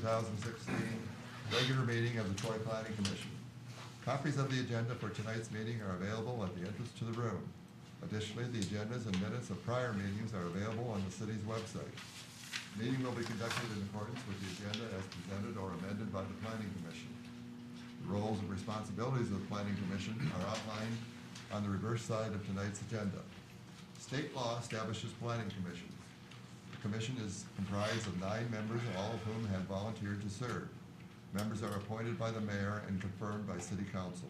2016 regular meeting of the Troy Planning Commission. Copies of the agenda for tonight's meeting are available at the entrance to the room. Additionally, the agendas and minutes of prior meetings are available on the city's website. The meeting will be conducted in accordance with the agenda as presented or amended by the Planning Commission. The roles and responsibilities of the Planning Commission are outlined on the reverse side of tonight's agenda. State law establishes planning commissions. The commission is comprised of 9 members, all of whom have volunteered to serve. Members are appointed by the mayor and confirmed by city council.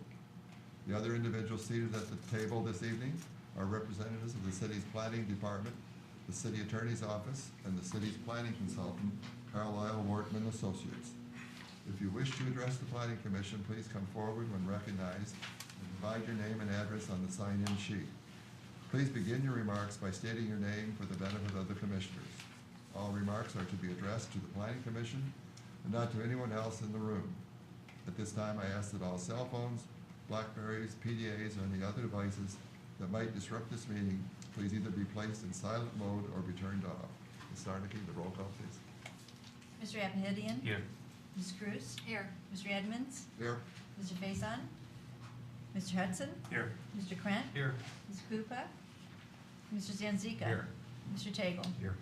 The other individuals seated at the table this evening are representatives of the city's planning department, the city attorney's office, and the city's planning consultant, Carlisle Wortman Associates. If you wish to address the planning commission, please come forward when recognized and provide your name and address on the sign-in sheet. Please begin your remarks by stating your name for the benefit of the commissioners. All remarks are to be addressed to the planning commission and not to anyone else in the room. At this time, I ask that all cell phones, Blackberries, PDAs, or any other devices that might disrupt this meeting, please either be placed in silent mode or be turned off. Ms. Sarnicki, the roll call, please. Mr. Apahidian? Here. Ms. Cruz? Here. Mr. Edmonds? Here. Mr. Faison? Mr. Hudson? Here. Mr. Krant? Here. Ms. Krupa? Mr. Zanzika? Here. Mr. Tagle? Here.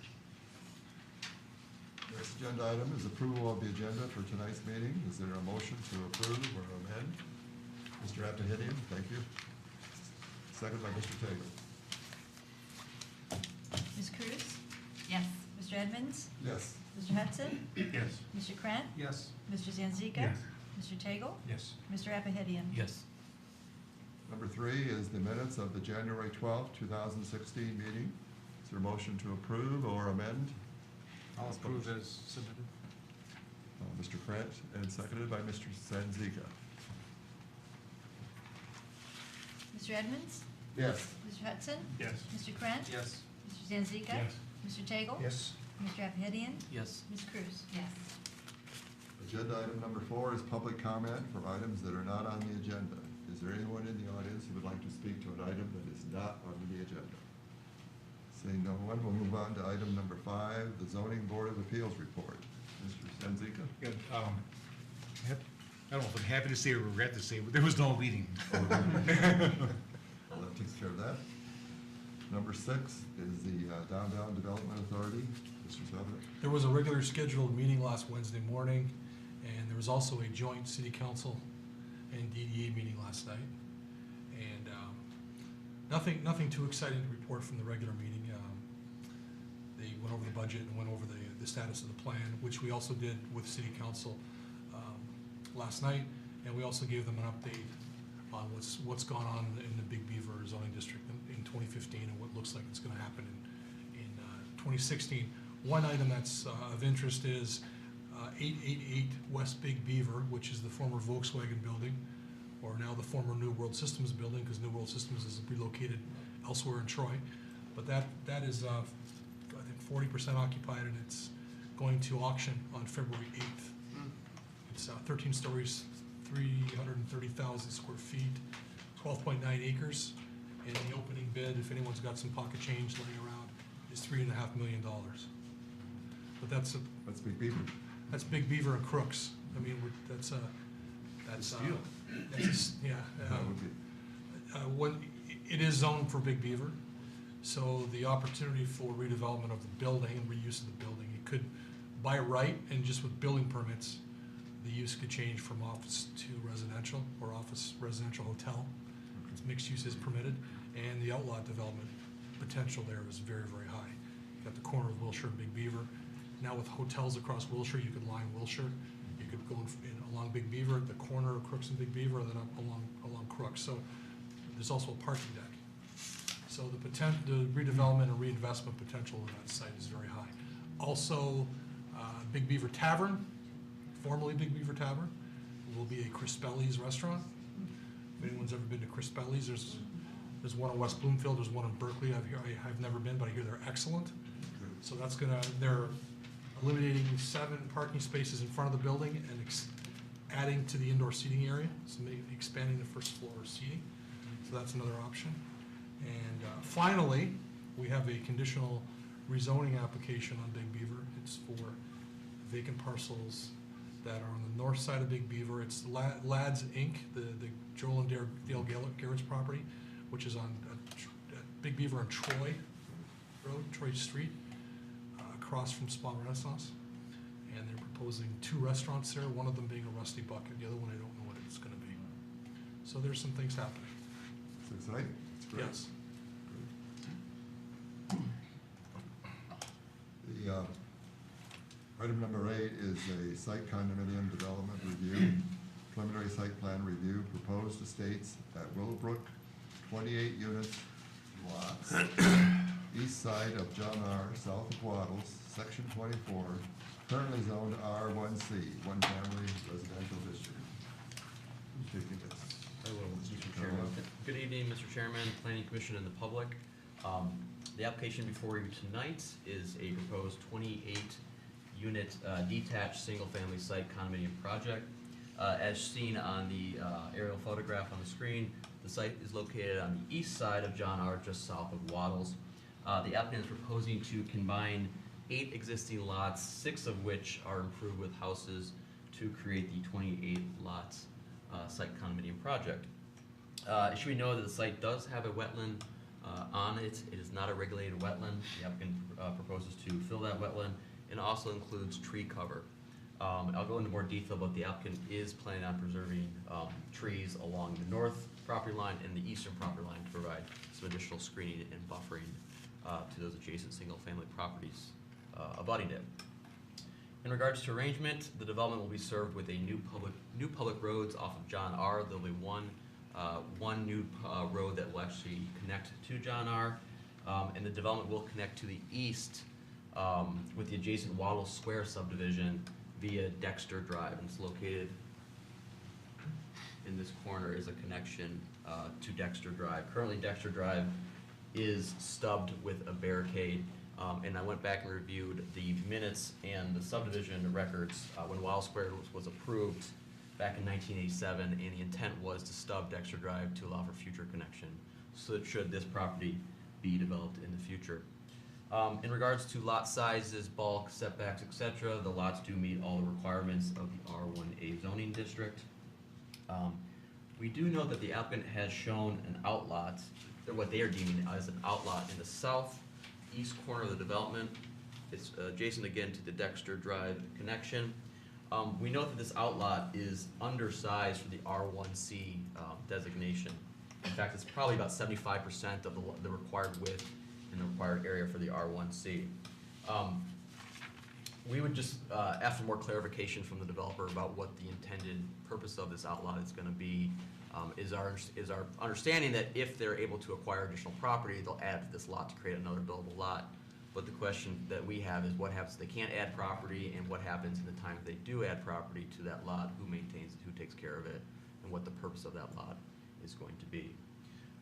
Next agenda item is approval of the agenda for tonight's meeting. Is there a motion to approve or amend? Mr. Apahidian, thank you. Second by Mr. Tagle. Ms. Cruz? Yes. Mr. Edmonds? Yes. Mr. Hudson? Yes. Mr. Krant? Yes. Mr. Zanzika? Yes. Mr. Tagle? Yes. Mr. Apahidian? Yes. Number 3 is the minutes of the January 12th, 2016 meeting. Is there a motion to approve or amend? I'll approve as submitted. Mr. Krant, and seconded by Mr. Zanzika. Mr. Edmonds? Yes. Mr. Hudson? Yes. Mr. Krant? Yes. Mr. Zanzika? Yes. Mr. Tagle? Yes. Mr. Apahidian? Yes. Ms. Cruz? Yes. Agenda item number 4 is public comment for items that are not on the agenda. Is there anyone in the audience who would like to speak to an item that is not on the agenda? Seeing no one, we'll move on to item number 5, the Zoning Board of Appeals report. Mr. Zanzika? Good. I don't know if I'm happy to say or regret to say, but there was no meeting. Well, that takes care of that. Number 6 is the Downtown Development Authority. Mr. Sutherland? There was a regular scheduled meeting last Wednesday morning, and there was also a joint city council and DDA meeting last night. And nothing too exciting to report from the regular meeting. They went over the budget and went over the status of the plan, which we also did with city council last night, and we also gave them an update on what's gone on in the Big Beaver zoning district in 2015 and what looks like it's going to happen in 2016. One item that's of interest is 888 West Big Beaver, which is the former Volkswagen building, or now the former New World Systems building, because New World Systems is relocated elsewhere in Troy. But that is, I think, 40% occupied, and it's going to auction on February 8th. It's 13 stories, 330,000 square feet, 12.9 acres, and the opening bid, if anyone's got some pocket change laying around, is $3.5 million. But that's Big Beaver. That's Big Beaver and Crooks. I mean, that's Steal. yeah. That would be. When it is zoned for Big Beaver, so the opportunity for redevelopment of the building and reuse of the building, it could, by right and just with building permits, the use could change from office to residential or office residential hotel. It's mixed use is permitted, and the outlot development potential there is very, very high. You got the corner of Wilshire and Big Beaver. Now with hotels across Wilshire, you could line Wilshire. You could go along Big Beaver at the corner of Crooks and Big Beaver, and then up along Crooks. So there's also a parking deck. So the redevelopment and reinvestment potential of that site is very high. Also, Big Beaver Tavern, formerly Big Beaver Tavern, will be a Crispelli's restaurant. If anyone's ever been to Crispelli's, there's one in West Bloomfield, there's one in Berkeley. I've never been, but I hear they're excellent. So they're eliminating 7 parking spaces in front of the building and adding to the indoor seating area, so maybe expanding the first floor seating. So that's another option. And finally, we have a conditional rezoning application on Big Beaver. It's for vacant parcels that are on the north side of Big Beaver. It's Lads Inc., the Joel and Dale Garrett's property, which is on Big Beaver on Troy Road, Troy Street, across from Spa Renaissance. And they're proposing 2 restaurants there, one of them being a Rusty Bucket, the other one I don't know what it's gonna be. So there's some things happening. It's exciting. It's great. Yes. The item number 8 is a site condominium development review, preliminary site plan review, proposed estates at Willowbrook, 28 units, lots, east side of John R., south of Wattles, section 24, currently zoned R1C, one family residential district. Who's taking this? I will, Mr. Chairman. Good evening, Mr. Chairman, Planning Commission, and the public. The application before you tonight is a proposed 28-unit detached single-family site condominium project. As seen on the aerial photograph on the screen, the site is located on the east side of John R., just south of Wattles. The applicant is proposing to combine 8 existing lots, 6 of which are improved with houses, to create the 28-lot site condominium project. It should be noted that the site does have a wetland on it. It is not a regulated wetland. The applicant proposes to fill that wetland, and also includes tree cover. I'll go into more detail, but the applicant is planning on preserving trees along the north property line and the eastern property line to provide some additional screening and buffering to those adjacent single-family properties abutting it. In regards to arrangement, the development will be served with a new public roads off of John R. There'll be one new road that will actually connect to John R. And the development will connect to the east with the adjacent Wattles Square subdivision via Dexter Drive. And it's located in this corner is a connection to Dexter Drive. Currently, Dexter Drive is stubbed with a barricade. And I went back and reviewed the minutes and the subdivision records when Wattles Square was approved back in 1987, and the intent was to stub Dexter Drive to allow for future connection, so that should this property be developed in the future. In regards to lot sizes, bulk, setbacks, etc., the lots do meet all the requirements of the R1A zoning district. We do know that the applicant has shown an outlot, or what they are deeming as an outlot, in the southeast corner of the development. It's adjacent again to the Dexter Drive connection. We note that this outlot is undersized for the R1C designation. In fact, it's probably about 75% of the required width and the required area for the R1C. We would just ask for more clarification from the developer about what the intended purpose of this outlot is going to be. Is our understanding that if they're able to acquire additional property, they'll add to this lot to create another buildable lot. But the question that we have is what happens if they can't add property, and what happens in the time they do add property to that lot, who maintains it, who takes care of it, and what the purpose of that lot is going to be.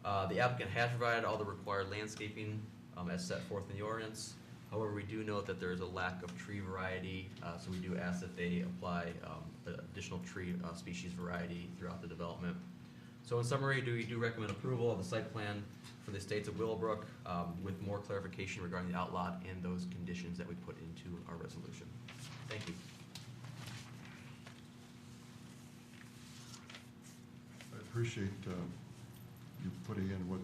The applicant has provided all the required landscaping as set forth in the ordinance. However, we do note that there is a lack of tree variety, so we do ask that they apply additional tree species variety throughout the development. So in summary, we do recommend approval of the site plan for the estates of Willowbrook with more clarification regarding the outlot and those conditions that we put into our resolution. Thank you. I appreciate you putting in what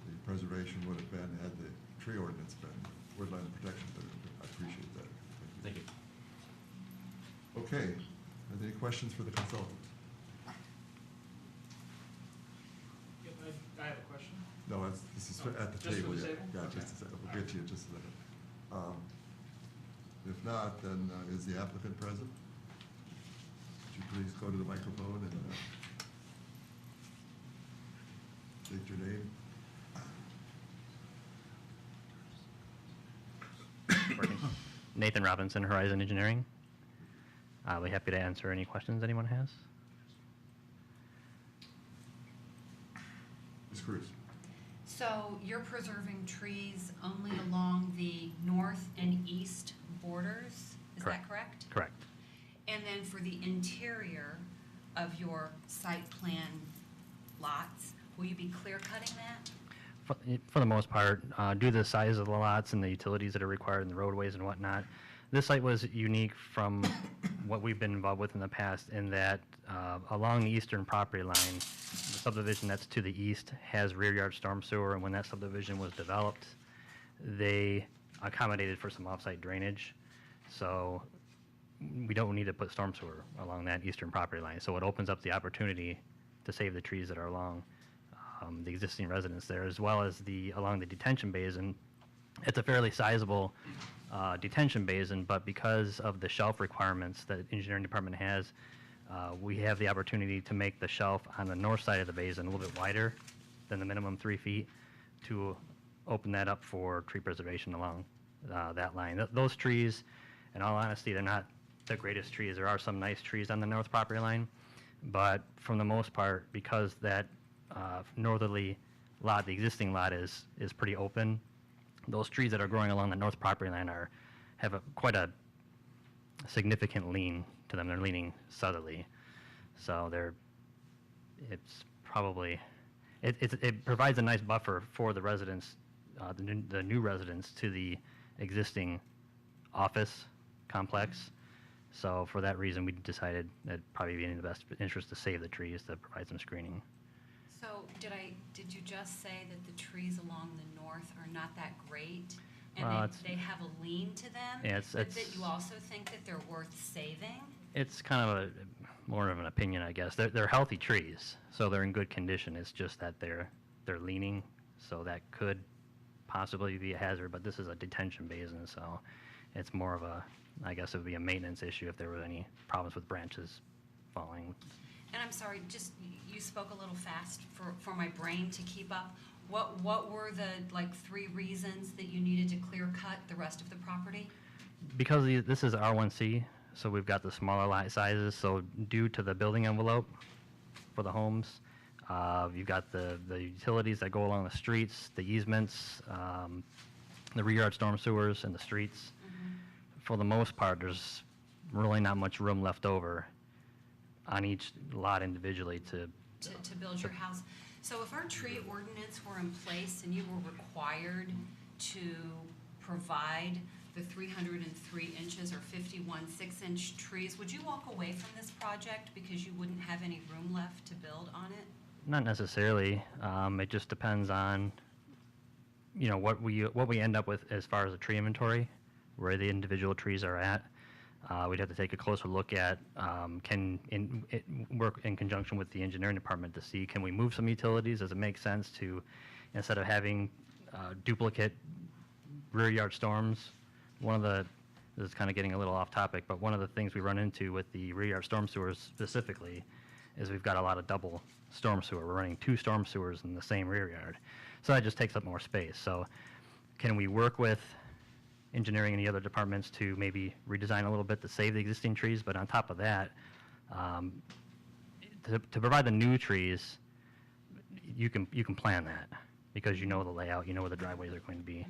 the preservation would have been had the tree ordinance been, woodland protection. I appreciate that. Thank you. Okay, are there any questions for the consultant? Yep, I have a question. No, this is at the Just for table. the Yeah. table? Yeah, Okay. just a second. We'll get to you in just a minute. If not, then is the applicant present? Would you please go to the microphone and state your name? Nathan Robinson, Horizon Engineering. I'll be happy to answer any questions anyone has. Ms. Cruz? So you're preserving trees only along the north and east borders, is that correct? Correct. And then for the interior of your site plan lots, will you be clear cutting that? For the most part, due to the size of the lots and the utilities that are required in the roadways and whatnot, This site was unique from what we've been involved with in the past in that along the eastern property line, the subdivision that's to the east has rear yard storm sewer, and when that subdivision was developed, they accommodated for some off-site drainage. So we don't need to put storm sewer along that eastern property line. So it opens up the opportunity to save the trees that are along the existing residents there, as well as along the detention basin. It's a fairly sizable detention basin, but because of the shelf requirements that the engineering department has, we have the opportunity to make the shelf on the north side of the basin a little bit wider than the minimum 3 feet to open that up for tree preservation along that line. Those trees, in all honesty, they're not the greatest trees. There are some nice trees on the north property line, but for the most part, because that northerly lot, the existing lot is pretty open, those trees that are growing along the north property line have quite a significant lean to them. They're leaning southerly, so it provides a nice buffer for the residents, the new residents to the existing office complex. So for that reason, we decided that it'd probably be in the best interest to save the trees to provide some screening. So did you just say that the trees along the north are not that great? Well, And they have a lean to them? Yeah, But that you also think that they're worth saving? It's kind of more of an opinion, I guess. They're healthy trees, so they're in good condition. It's just that they're leaning, so that could possibly be a hazard. But this is a detention basin, so it's more of I guess it would be a maintenance issue if there were any problems with branches falling. And I'm sorry, just, you spoke a little fast for my brain to keep up. What were the, 3 reasons that you needed to clear cut the rest of the property? Because this is R1C, so we've got the smaller lot sizes, so due to the building envelope for the homes, you've got the utilities that go along the streets, the easements, the rear yard storm sewers, and the streets. For the most part, there's really not much room left over on each lot individually to build your house. So if our tree ordinance were in place and you were required to provide the 303 inches or 51 6-inch trees, would you walk away from this project because you wouldn't have any room left to build on it? Not necessarily. It just depends on, what we end up with as far as a tree inventory, where the individual trees are at. We'd have to take a closer look at, work in conjunction with the engineering department to see, can we move some utilities? Does it make sense to, instead of having duplicate rear yard storms, this is kind of getting a little off topic, but one of the things we run into with the rear yard storm sewers specifically is we've got a lot of double storm sewer. We're running 2 storm sewers in the same rear yard. So that just takes up more space. So can we work with engineering and the other departments to maybe redesign a little bit to save the existing trees? But on top of that, to provide the new trees, you can plan that because you know the layout, you know where the driveways are going to be.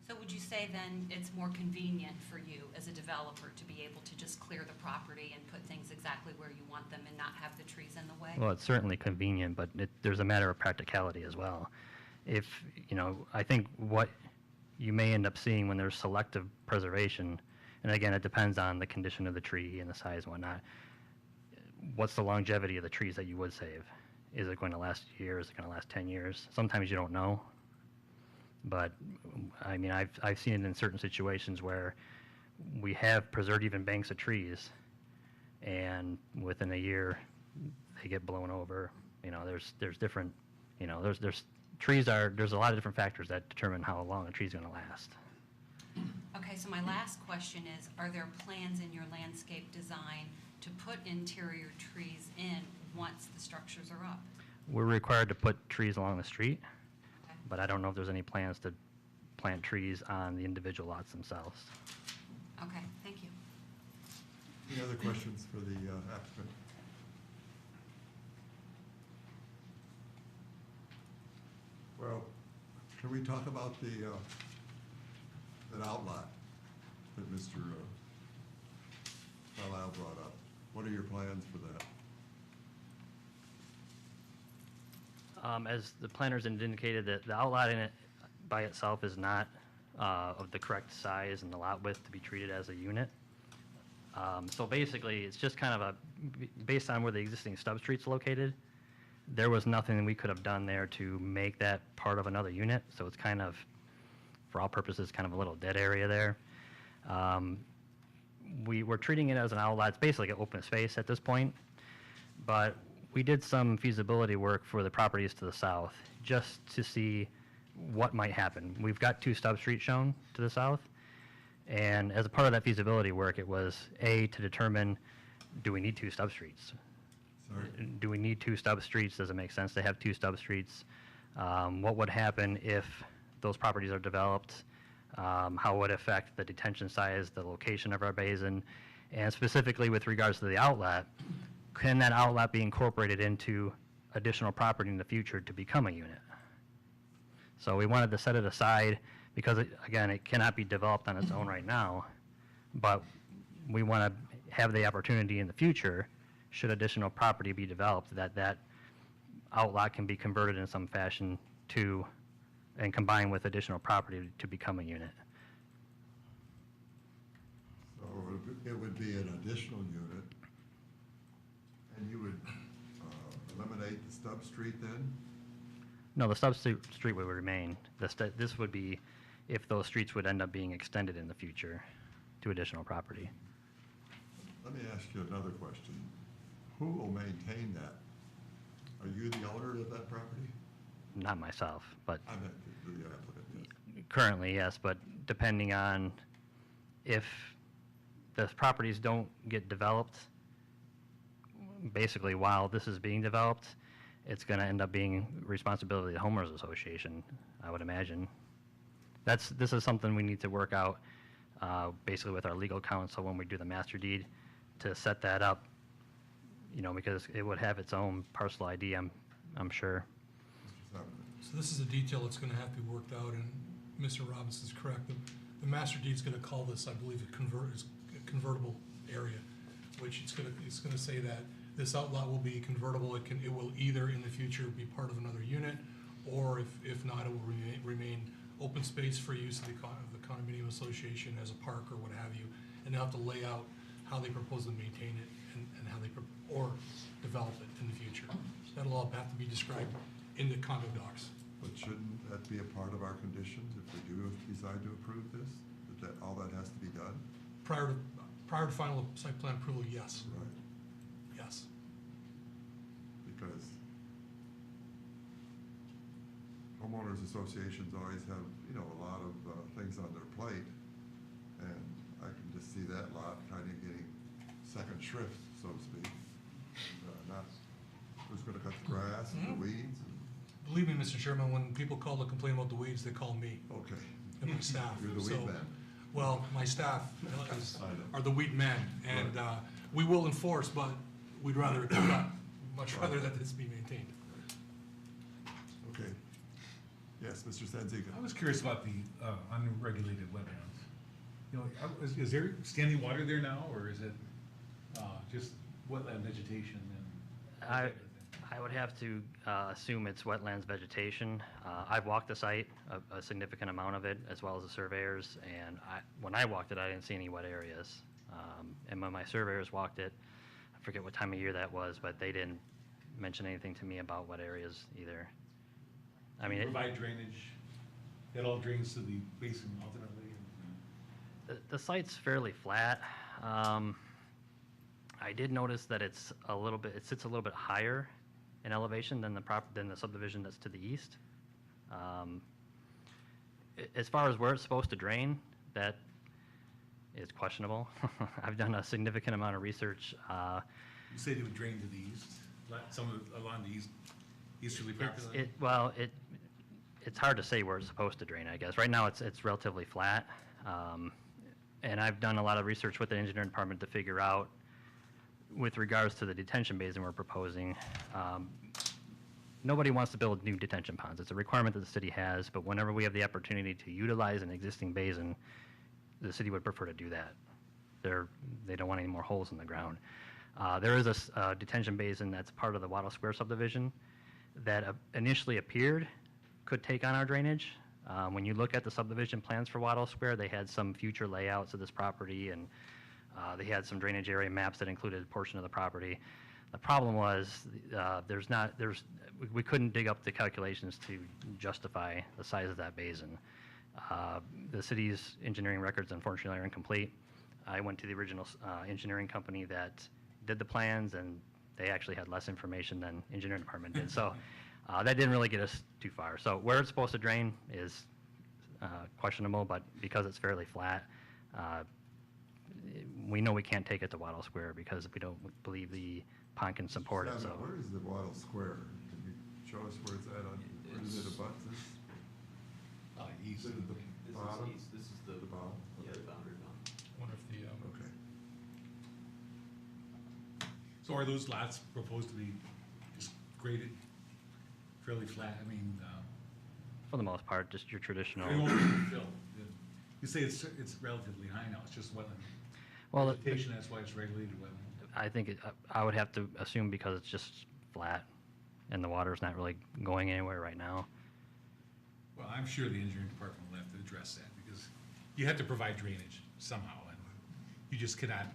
So would you say then it's more convenient for you as a developer to be able to just clear the property and put things exactly where you want them and not have the trees in the way? Well, it's certainly convenient, but there's a matter of practicality as well. If, I think what you may end up seeing when there's selective preservation, and again, it depends on the condition of the tree and the size and whatnot, what's the longevity of the trees that you would save? Is it going to last a year? Is it going to last 10 years? Sometimes you don't know. But, I mean, I've seen it in certain situations where we have preserved even banks of trees, and within a year, they get blown over. There's different, there's a lot of different factors that determine how long a tree's going to last. Okay, so my last question is, are there plans in your landscape design to put interior trees in once the structures are up? We're required to put trees along the street, Okay. but I don't know if there's any plans to plant trees on the individual lots themselves. Okay, thank you. Any other questions for the applicant? Well, can we talk about that outlet that Mr. Carlisle brought up? What are your plans for that? As the planners indicated, that the outlet in it by itself is not of the correct size and the lot width to be treated as a unit. So basically, it's just kind of based on where the existing substreet's located, there was nothing we could have done there to make that part of another unit, so it's kind of, for all purposes, kind of a little dead area there. We're treating it as an outlet. It's basically an open space at this point, but we did some feasibility work for the properties to the south just to see what might happen. We've got 2 substreets shown to the south, and as a part of that feasibility work, it was to determine, do we need 2 substreets? Sorry? Do we need 2 substreets? Does it make sense to have 2 substreets? What would happen if those properties are developed? How would it affect the detention size, the location of our basin? And specifically with regards to the outlet, can that outlet be incorporated into additional property in the future to become a unit? So we wanted to set it aside because, again, it cannot be developed on its own right now, but we want to have the opportunity in the future, should additional property be developed, that outlet can be converted in some fashion to and combined with additional property to become a unit. So it would be an additional unit, and you would eliminate the stub street then? No, the street would remain. This would be if those streets would end up being extended in the future to additional property. Let me ask you another question. Who will maintain that? Are you the owner of that property? Not myself, but I meant the applicant, yes. currently, yes, but depending on if the properties don't get developed, basically while this is being developed, it's going to end up being responsibility of the homeowners association, I would imagine. This is something we need to work out basically with our legal counsel when we do the master deed to set that up, because it would have its own parcel ID, I'm sure. Mr. Sumner. So this is a detail that's gonna have to be worked out, and Mr. Robinson's correct. The master deed's gonna call this, I believe, a convertible area, which it's gonna say that this outlot will be convertible. It will either in the future be part of another unit, or if not, it will remain open space for use of the condominium association as a park or what have you, and they'll have to lay out how they propose to maintain it and how they or develop it in the future. That'll all have to be described in the condo docs. But shouldn't that be a part of our conditions if we do decide to approve this? That all that has to be done? Prior to final site plan approval, yes, Right. yes. Because homeowners associations always have, a lot of things on their plate. And I can just see that lot kind of getting second shrift, so to speak. And, not who's gonna cut the grass and the weeds. Believe me, Mr. Chairman, when people call to complain about the weeds, they call me Okay. and my staff. You're the So, weed man. well, my staff I know. are the weed men, and Right. we will enforce, but much rather that this be maintained. Okay. Yes, Mr. Sanziga. I was curious about the unregulated wetlands. Is there standing water there now, or is it just wetland vegetation and? I would have to assume it's wetlands vegetation. I've walked the site, a significant amount of it, as well as the surveyors, and when I walked it, I didn't see any wet areas. And when my surveyors walked it, I forget what time of year that was, but they didn't mention anything to me about wet areas either. I mean, Provide drainage, it all drains to the basin ultimately. the site's fairly flat. I did notice that it sits a little bit higher in elevation than the subdivision that's to the east. As far as where it's supposed to drain, that is questionable. I've done a significant amount of research. You say they would drain to the east, along the easterly property line? It's hard to say where it's supposed to drain, I guess. Right now, it's relatively flat. And I've done a lot of research with the engineering department to figure out, with regards to the detention basin we're proposing, nobody wants to build new detention ponds. It's a requirement that the city has, but whenever we have the opportunity to utilize an existing basin, the city would prefer to do that. They don't want any more holes in the ground. There is a detention basin that's part of the Wattles Square subdivision that initially appeared could take on our drainage. When you look at the subdivision plans for Wattles Square, they had some future layouts of this property, and they had some drainage area maps that included a portion of the property. The problem was, we couldn't dig up the calculations to justify the size of that basin. The city's engineering records unfortunately are incomplete. I went to the original engineering company that did the plans, and they actually had less information than engineering department did. So that didn't really get us too far. So where it's supposed to drain is questionable, but because it's fairly flat, we know we can't take it to Wattles Square because we don't believe the pond can support it. So Where is the Wattles Square? Can you show us where it's at on, where does it abut this? East. Is it at the bottom? This is the, The bottom? yeah, the boundary bound. Wonder if the, Okay. So are those lots proposed to be just graded fairly flat? I mean, for the most part, just your traditional. it won't be filled. You say it's relatively high now, it's just wetland. Well, Vegetation, that's why it's regulated wetland. I think I would have to assume because it's just flat and the water's not really going anywhere right now. Well, I'm sure the engineering department will have to address that, because you have to provide drainage somehow, and you just cannot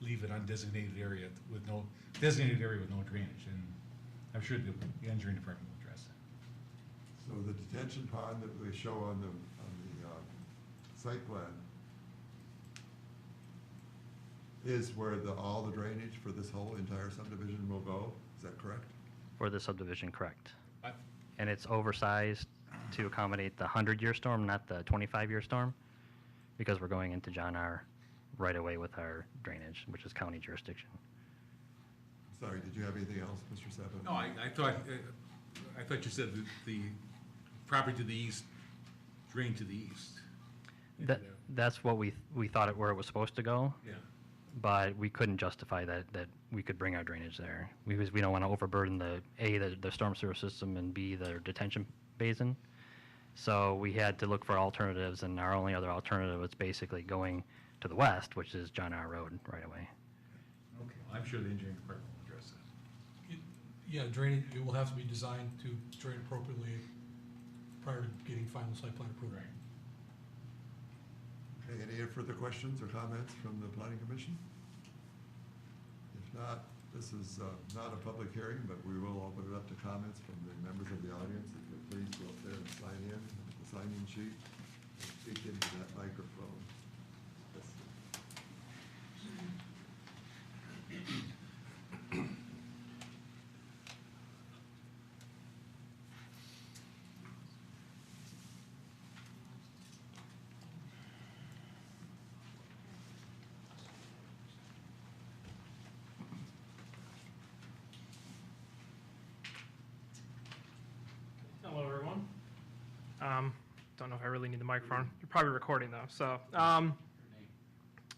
leave an undesignated area with no, designated area with no drainage, and I'm sure the engineering department will address that. So the detention pond that they show on the site plan is where all the drainage for this whole entire subdivision will go? Is that correct? For the subdivision, correct. But And it's oversized to accommodate the 100-year storm, not the 25-year storm, because we're going into John R. right away with our drainage, which is county jurisdiction. Sorry, did you have anything else, Mr. Seppin? no, I thought you said that the property to the east drained to the east. That's what we thought where it was supposed to go, Yeah. but we couldn't justify that we could bring our drainage there. Because we don't want to overburden the storm sewer system, and B, the detention basin. So we had to look for alternatives, and our only other alternative was basically going to the west, which is John R. Road right away. Okay, well, I'm sure the engineering department will address that. yeah, drainage, it will have to be designed to drain appropriately prior to getting final site plan approval. Okay, any further questions or comments from the planning commission? If not, this is not a public hearing, but we will open it up to comments from the members of the audience. If you'll please go up there and sign in with the sign-in sheet and speak into that microphone. Hello, everyone. Don't know if I really need the microphone. You're probably recording though. So,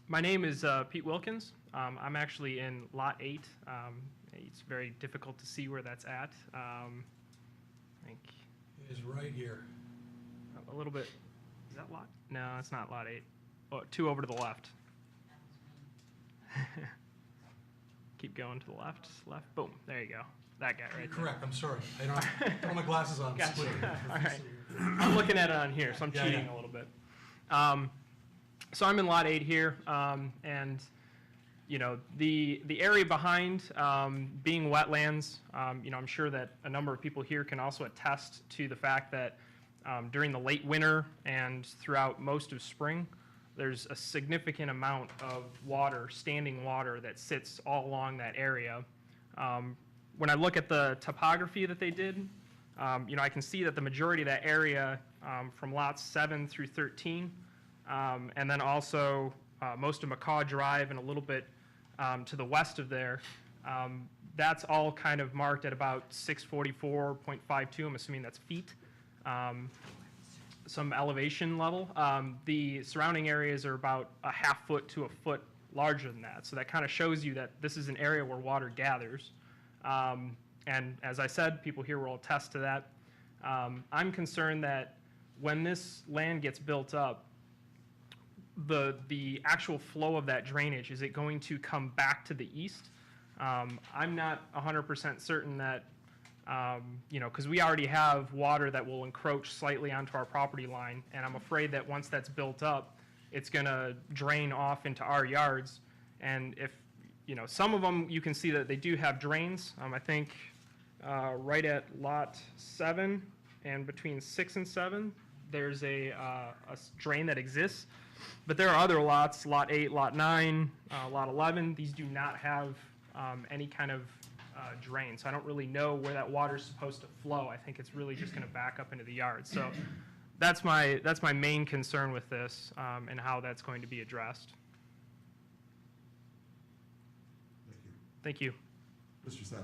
my name is Pete Wilkins. I'm actually in Lot 8. It's very difficult to see where that's at. I think It is right here. a little bit. Is that Lot? No, it's not Lot 8. Oh, 2 over to the left. Keep going to the left. Left. Boom. There you go. That guy right there. Correct, I'm sorry. I don't have my glasses on. Gotcha. Split. All right. I'm looking at it on here, so I'm Yeah, cheating yeah. a little bit. So I'm in Lot 8 here, and you know the area behind being wetlands. You know, I'm sure that a number of people here can also attest to the fact that during the late winter and throughout most of spring, there's a significant amount of water, standing water, that sits all along that area. When I look at the topography that they did, you know, I can see that the majority of that area from lots 7 through 13, and then also most of McCaw Drive and a little bit to the west of there, that's all kind of marked at about 644.52. I'm assuming that's feet. Some elevation level. The surrounding areas are about a half foot to a foot larger than that. So that kind of shows you that this is an area where water gathers. And as I said, people here will attest to that. I'm concerned that when this land gets built up, the actual flow of that drainage, is it going to come back to the east? I'm not 100% certain that You know, because we already have water that will encroach slightly onto our property line, and I'm afraid that once that's built up, it's going to drain off into our yards. And if, you know, some of them, you can see that they do have drains. I think right at lot 7 and between 6 and 7, there's a drain that exists. But there are other lots, lot 8, lot 9, lot 11, these do not have any kind of drain. So I don't really know where that water is supposed to flow. I think it's really just going to back up into the yard. So that's my main concern with this, and how that's going to be addressed. Thank you. Thank you. Mr. Savitt.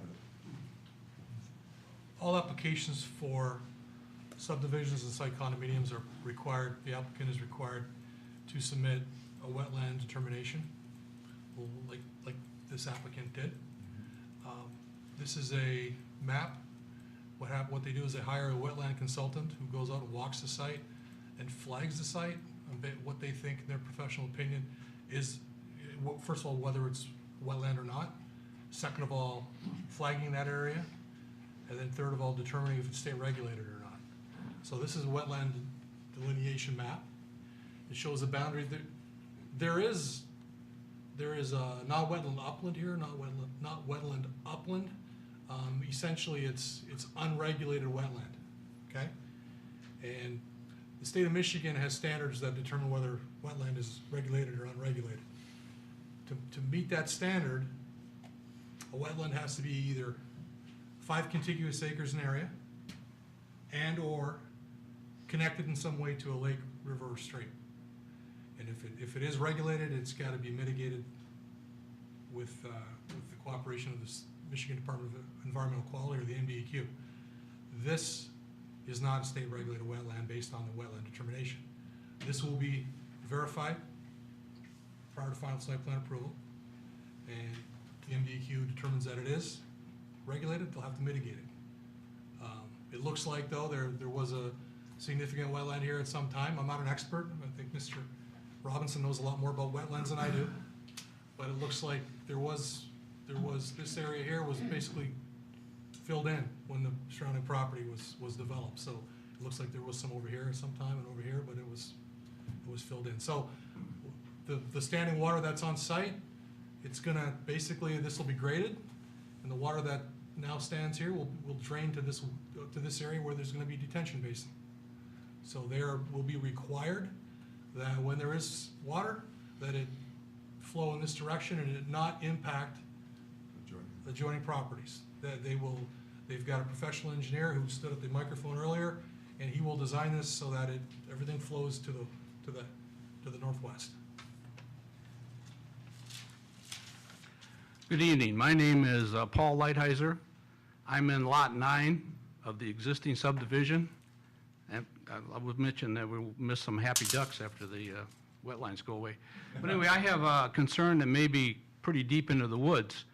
All applications for subdivisions and site condominiums are required, the applicant is required to submit a wetland determination, like this applicant did. This is a map. What they do is they hire a wetland consultant who goes out and walks the site and flags the site, what they think, in their professional opinion, is, first of all, whether it's wetland or not. Second of all, flagging that area. And then third of all, determining if it's state regulated or not. So this is a wetland delineation map. It shows the boundary. There is not wetland upland here, not wetland upland. Essentially, it's unregulated wetland, okay? And the state of Michigan has standards that determine whether wetland is regulated or unregulated. To meet that standard, a wetland has to be either 5 contiguous acres in area and or connected in some way to a lake, river, or stream. And if it is regulated, it's got to be mitigated with the cooperation of the Michigan Department of Environmental Quality, or the MDEQ. This is not a state regulated wetland based on the wetland determination. This will be verified prior to final site plan approval, and the MDEQ determines that it is regulated, they'll have to mitigate it. It looks like, though, there was a significant wetland here at some time. I'm not an expert. I think Mr. Robinson knows a lot more about wetlands than I do. But it looks like there was this area here was basically filled in when the surrounding property was developed. So it looks like there was some over here at some time and over here, but it was filled in. So the standing water that's on site, it's gonna, basically, this will be graded, and the water that now stands here will drain to this area where there's gonna be detention basin. So there will be required that when there is water, that it flow in this direction and it not impact adjoining properties. That they've got a professional engineer who stood at the microphone earlier, and he will design this so that everything flows to the northwest. Good evening. My name is Paul Lighthizer. I'm in Lot 9 of the existing subdivision. And I would mention that we'll miss some happy ducks after the wetlands go away. But anyway, I have a concern that may be pretty deep into the woods.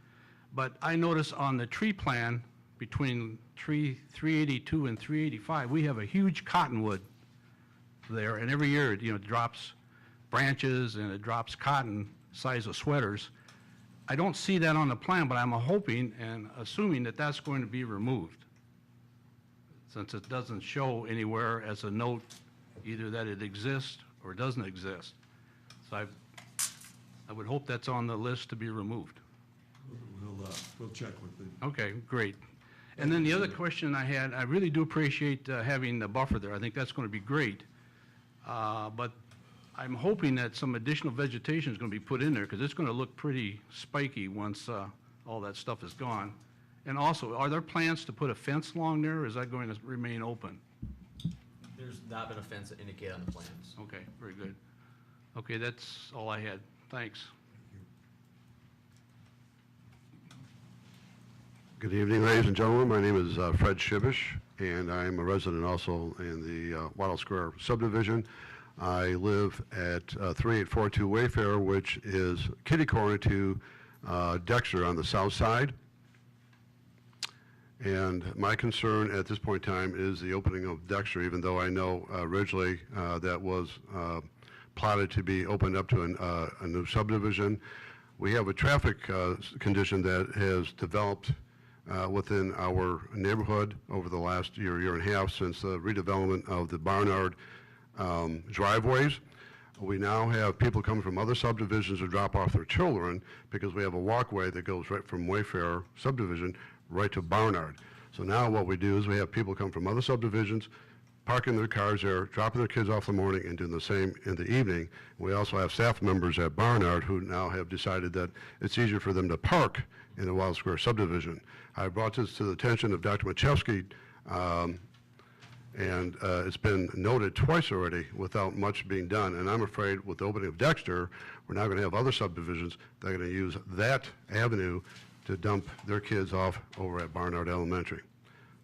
But I notice on the tree plan between tree 382 and 385, we have a huge cottonwood there. And every year, it drops branches and it drops cotton size of sweaters. I don't see that on the plan, but I'm hoping and assuming that that's going to be removed, since it doesn't show anywhere as a note either that it exists or doesn't exist. So I would hope that's on the list to be removed. We'll check with the. Okay, great. And then the other question I had, I really do appreciate having the buffer there. I think that's going to be great. But I'm hoping that some additional vegetation is going to be put in there, because it's going to look pretty spiky once all that stuff is gone. And also, are there plans to put a fence along there, or is that going to remain open? There's not been a fence indicated on the plans. Okay, very good. Okay, that's all I had. Thanks. Good evening, ladies and gentlemen. My name is Fred Shibish, and I'm a resident also in the Wattles Square subdivision. I live at 3842 Wayfair, which is kitty-corner to Dexter on the south side. And my concern at this point in time is the opening of Dexter, even though I know originally that was plotted to be opened up to a new subdivision. We have a traffic condition that has developed within our neighborhood over the last year and a half since the redevelopment of the Barnard driveways. We now have people coming from other subdivisions to drop off their children because we have a walkway that goes right from Wayfair subdivision right to Barnard. So now what we do is we have people come from other subdivisions, parking their cars there, dropping their kids off in the morning and doing the same in the evening. We also have staff members at Barnard who now have decided that it's easier for them to park in the Wattles Square subdivision. I brought this to the attention of Dr. Machewski, and it's been noted twice already without much being done. And I'm afraid with the opening of Dexter, we're now going to have other subdivisions that are going to use that avenue to dump their kids off over at Barnard Elementary.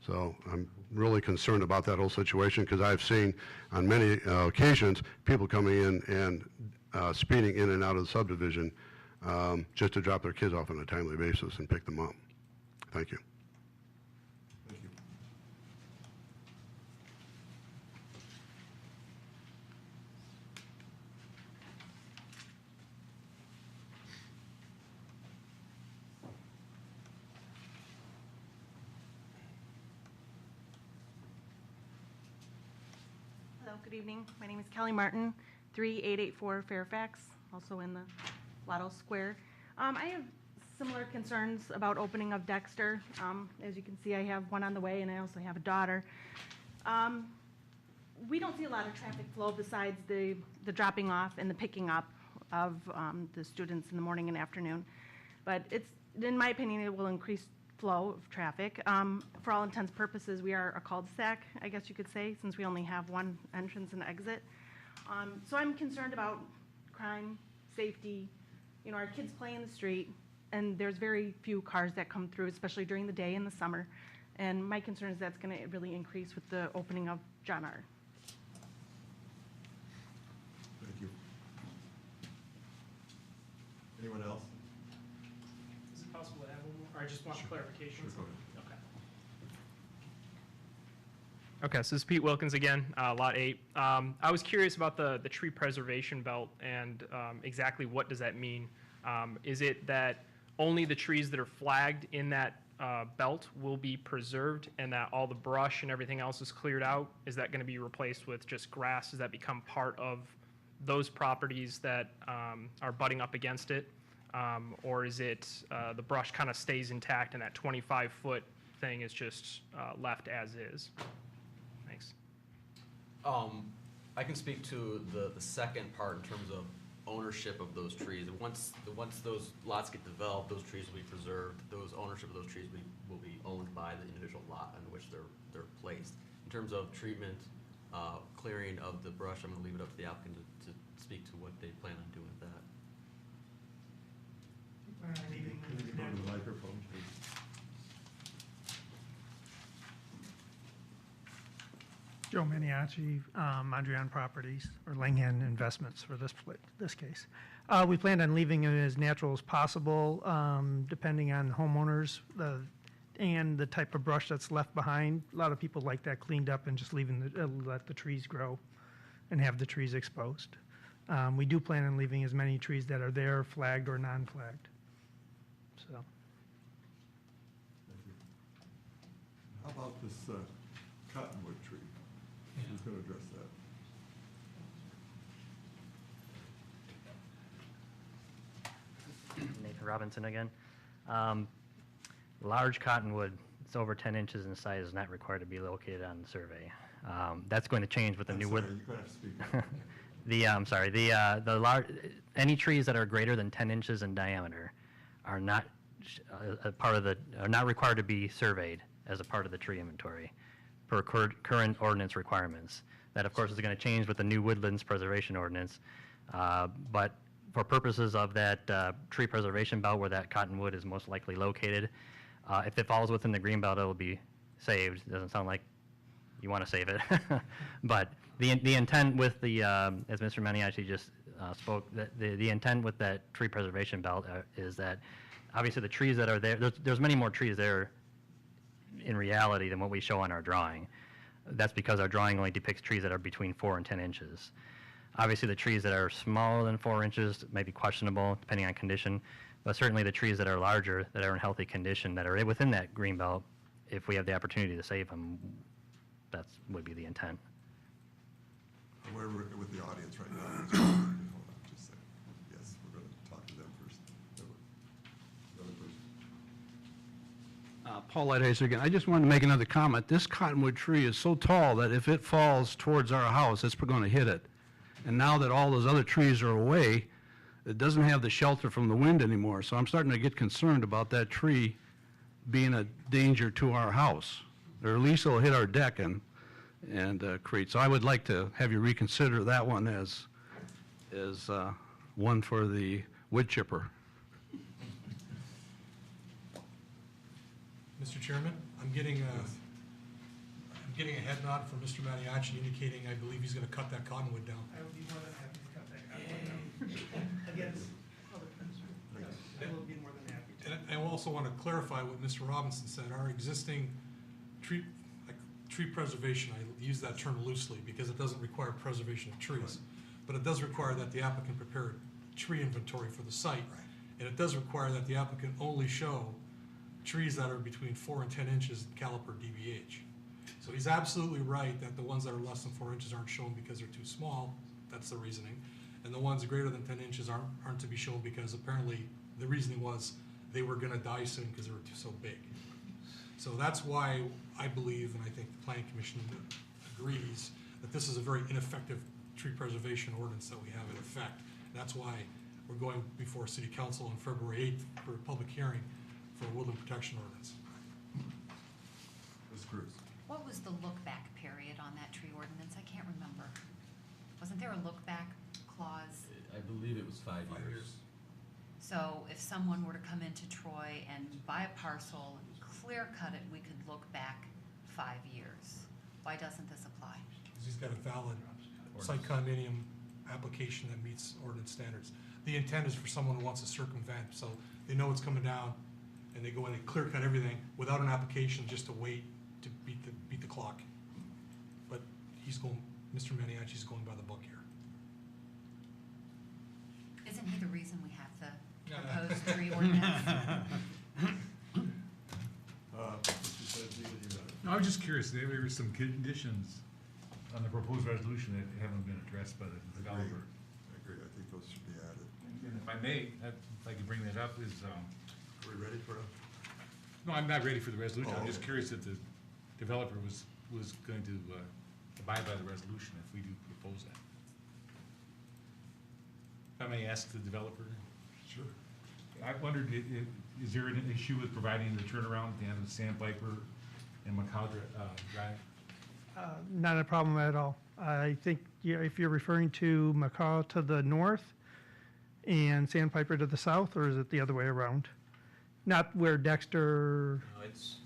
So I'm really concerned about that whole situation because I've seen on many occasions people coming in and speeding in and out of the subdivision just to drop their kids off on a timely basis and pick them up. Thank you. Thank you. Hello, good evening. My name is Kelly Martin, 3884 Fairfax, also in the Wattles Square. I have similar concerns about opening of Dexter. As you can see, I have one on the way, and I also have a daughter. We don't see a lot of traffic flow besides the dropping off and the picking up of the students in the morning and afternoon. But it's, in my opinion, it will increase flow of traffic. For all intents and purposes, we are a cul-de-sac, I guess you could say, since we only have one entrance and exit. So I'm concerned about crime, safety. You know, our kids play in the street, and there's very few cars that come through, especially during the day in the summer. And my concern is that's going to really increase with the opening of John R. Thank you. Anyone else? Is it possible to add one more? Or I just want clarification? Sure, go ahead. Okay, so this is Pete Wilkins again, Lot 8. I was curious about the tree preservation belt and exactly what does that mean? Is it that only the trees that are flagged in that belt will be preserved and that all the brush and everything else is cleared out? Is that going to be replaced with just grass? Does that become part of those properties that are butting up against it? Or is it the brush kind of stays intact and that 25-foot thing is just left as is? Thanks. I can speak to the second part in terms of ownership of those trees. And once those lots get developed, those trees will be preserved. Those ownership of those trees will be owned by the individual lot on which they're placed. In terms of treatment, clearing of the brush, I'm going to leave it up to the applicant to speak to what they plan on doing with that. Can you go to the microphone, please? Joe Maniaci, Mondrian Properties, or Langhan Investments for this case. We plan on leaving it as natural as possible, depending on homeowners and the type of brush that's left behind. A lot of people like that cleaned up and just let the trees grow and have the trees exposed. We do plan on leaving as many trees that are there, flagged or non-flagged. So. Thank you. How about this cottonwood tree? Who's going to address that? Nathan Robinson again. Large cottonwood, it's over 10 inches in size, is not required to be located on the survey. That's going to change with the new wood. You're going to have to speak. I'm sorry, the large, any trees that are greater than 10 inches in diameter are not are not required to be surveyed as a part of the tree inventory per current ordinance requirements. That, of course, is going to change with the new woodlands preservation ordinance. But for purposes of that tree preservation belt where that cottonwood is most likely located, if it falls within the green belt, it will be saved. It doesn't sound like you want to save it. But the intent with the, as Mr. Maniaci just spoke, the intent with that tree preservation belt is that obviously the trees that are there, there's many more trees there in reality than what we show on our drawing. That's because our drawing only depicts trees that are between 4 and 10 inches. Obviously the trees that are smaller than 4 inches may be questionable depending on condition, But certainly the trees that are larger, that are in healthy condition, that are within that green belt, if we have the opportunity to save them, that would be the intent. We're with the audience right now. Hold on, just a second. Yes, we're going to talk to them first. Another person. Paul Lighthizer again. I just wanted to make another comment. This cottonwood tree is so tall that if it falls towards our house, it's going to hit it. And now that all those other trees are away, it doesn't have the shelter from the wind anymore. So I'm starting to get concerned about that tree being a danger to our house. Or at least it'll hit our deck and create. So I would like to have you reconsider that one as one for the wood chipper. Mr. Chairman, I'm getting a head nod from Mr. Maniaci indicating I believe he's going to cut that cottonwood down. I would be more than happy to cut that cottonwood down. Against other concerns. I will be more than happy to. And I also want to clarify what Mr. Robinson said. Our existing tree preservation, I use that term loosely because it doesn't require preservation of trees. But it does require that the applicant prepare a tree inventory for the site. And it does require that the applicant only show trees that are between 4 and 10 inches in caliper DBH. So he's absolutely right that the ones that are less than 4 inches aren't shown because they're too small. That's the reasoning. And the ones greater than 10 inches aren't to be shown because apparently the reasoning was they were going to die soon because they were so big. So that's why I believe, and I think the Planning Commission agrees, that this is a very ineffective tree preservation ordinance that we have in effect. And that's why we're going before City Council on February 8th for a public hearing for a woodland protection ordinance. Ms. Cruz. What was the look-back period on that tree ordinance? I can't remember. Wasn't there a look-back clause? I believe it was 5 years. So if someone were to come into Troy and buy a parcel, clear cut it, we could look back 5 years. Why doesn't this apply? Because he's got a valid site condominium application that meets ordinance standards. The intent is for someone who wants to circumvent, so they know it's coming down, and they go in and clear cut everything without an application just to wait to beat the clock. But Mr. Maniaci's going by the book here. Isn't he the reason we have the proposed tree ordinance? Mr. Sedzi, you got it. No, I was just curious, there were some conditions on the proposed resolution that haven't been addressed by the developer. I agree. I think those should be added. And if I may, if I could bring that up, is, Are we ready for a? no, I'm not ready for the resolution. I'm Oh. just curious if the developer was going to abide by the resolution if we do propose that. If I may ask the developer, Sure. I wondered, is there an issue with providing the turnaround at the end of Sandpiper and McCow Drive? Not a problem at all. I think if you're referring to Macaw to the north and Sandpiper to the south, or is it the other way around? Not where Dexter, No, it's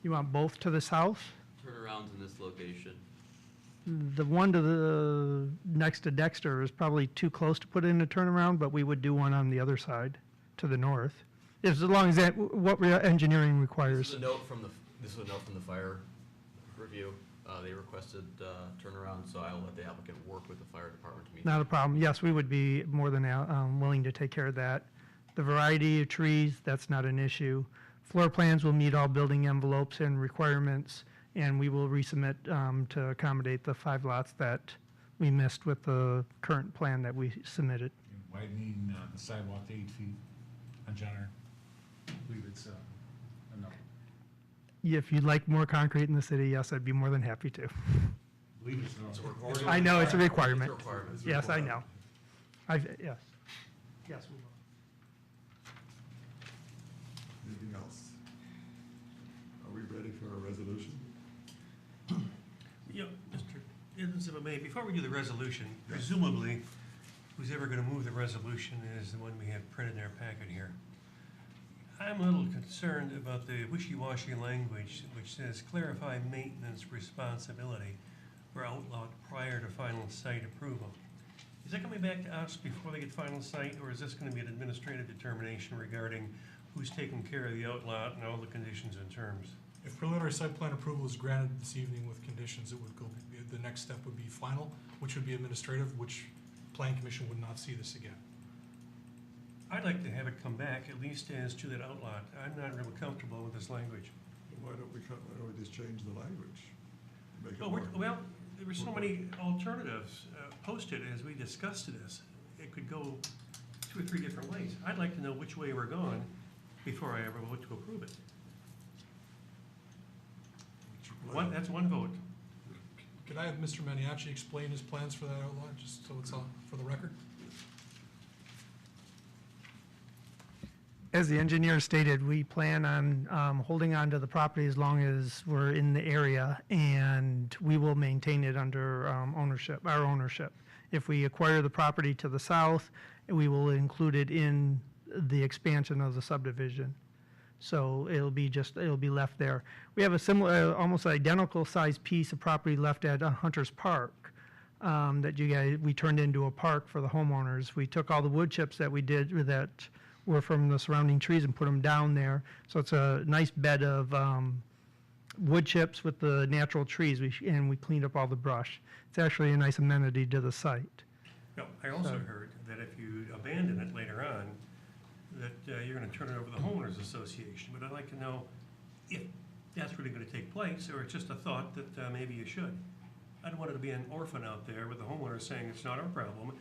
you want both to the south? turnarounds in this location. The one to the, next to Dexter is probably too close to put in a turnaround, but we would do one on the other side, to the north. As long as that, what engineering requires. This is a note from the fire review. They requested turnaround, so I'll let the applicant work with the fire department to meet. Not a problem. Yes, we would be more than willing to take care of that. The variety of trees, that's not an issue. Floor plans will meet all building envelopes and requirements, and we will resubmit to accommodate the 5 lots that we missed with the current plan that we submitted. Widening the sidewalk to 8 feet on Jenner. I believe it's a no. If you'd like more concrete in the city, yes, I'd be more than happy to. I believe it's no. I know it's a requirement. It's a requirement. Yes, I know. Yes. Yes, we will. Anything else? Are we ready for a resolution? Yeah, Mr. Evans, if I may, before we do the resolution, presumably, who's ever going to move the resolution is the one we have printed in our packet here. I'm a little concerned about the wishy-washy language which says clarify maintenance responsibility for outlot prior to final site approval. Is that coming back to us before they get final site, or is this going to be an administrative determination regarding who's taking care of the outlot and all the conditions and terms? If preliminary site plan approval is granted this evening with conditions, it would go, the next step would be final, which would be administrative, which Planning Commission would not see this again. I'd like to have it come back, at least as to that outlot. I'm not real comfortable with this language. Why don't we just change the language? Make it Well, more. well, there were so many alternatives posted as we discussed this. It could go 2 or 3 different ways. I'd like to know which way we're going before I ever vote to approve it. That's one vote. Could I have Mr. Maniaci explain his plans for that outlot, just so it's on, for the record? As the engineer stated, we plan on holding on to the property as long as we're in the area, and we will maintain it under ownership, our ownership. If we acquire the property to the south, we will include it in the expansion of the subdivision. So it'll be left there. We have a similar, almost identical sized piece of property left at Hunter's Park that we turned into a park for the homeowners. We took all the wood chips that we did that were from the surrounding trees and put them down there. So it's a nice bed of wood chips with the natural trees, and we cleaned up all the brush. It's actually a nice amenity to the site. No, I also heard that if you abandon it later on, that you're gonna turn it over to the homeowners association, but I'd like to know if that's really gonna take place, or it's just a thought that maybe you should. I don't want it to be an orphan out there with the homeowner saying it's not our problem,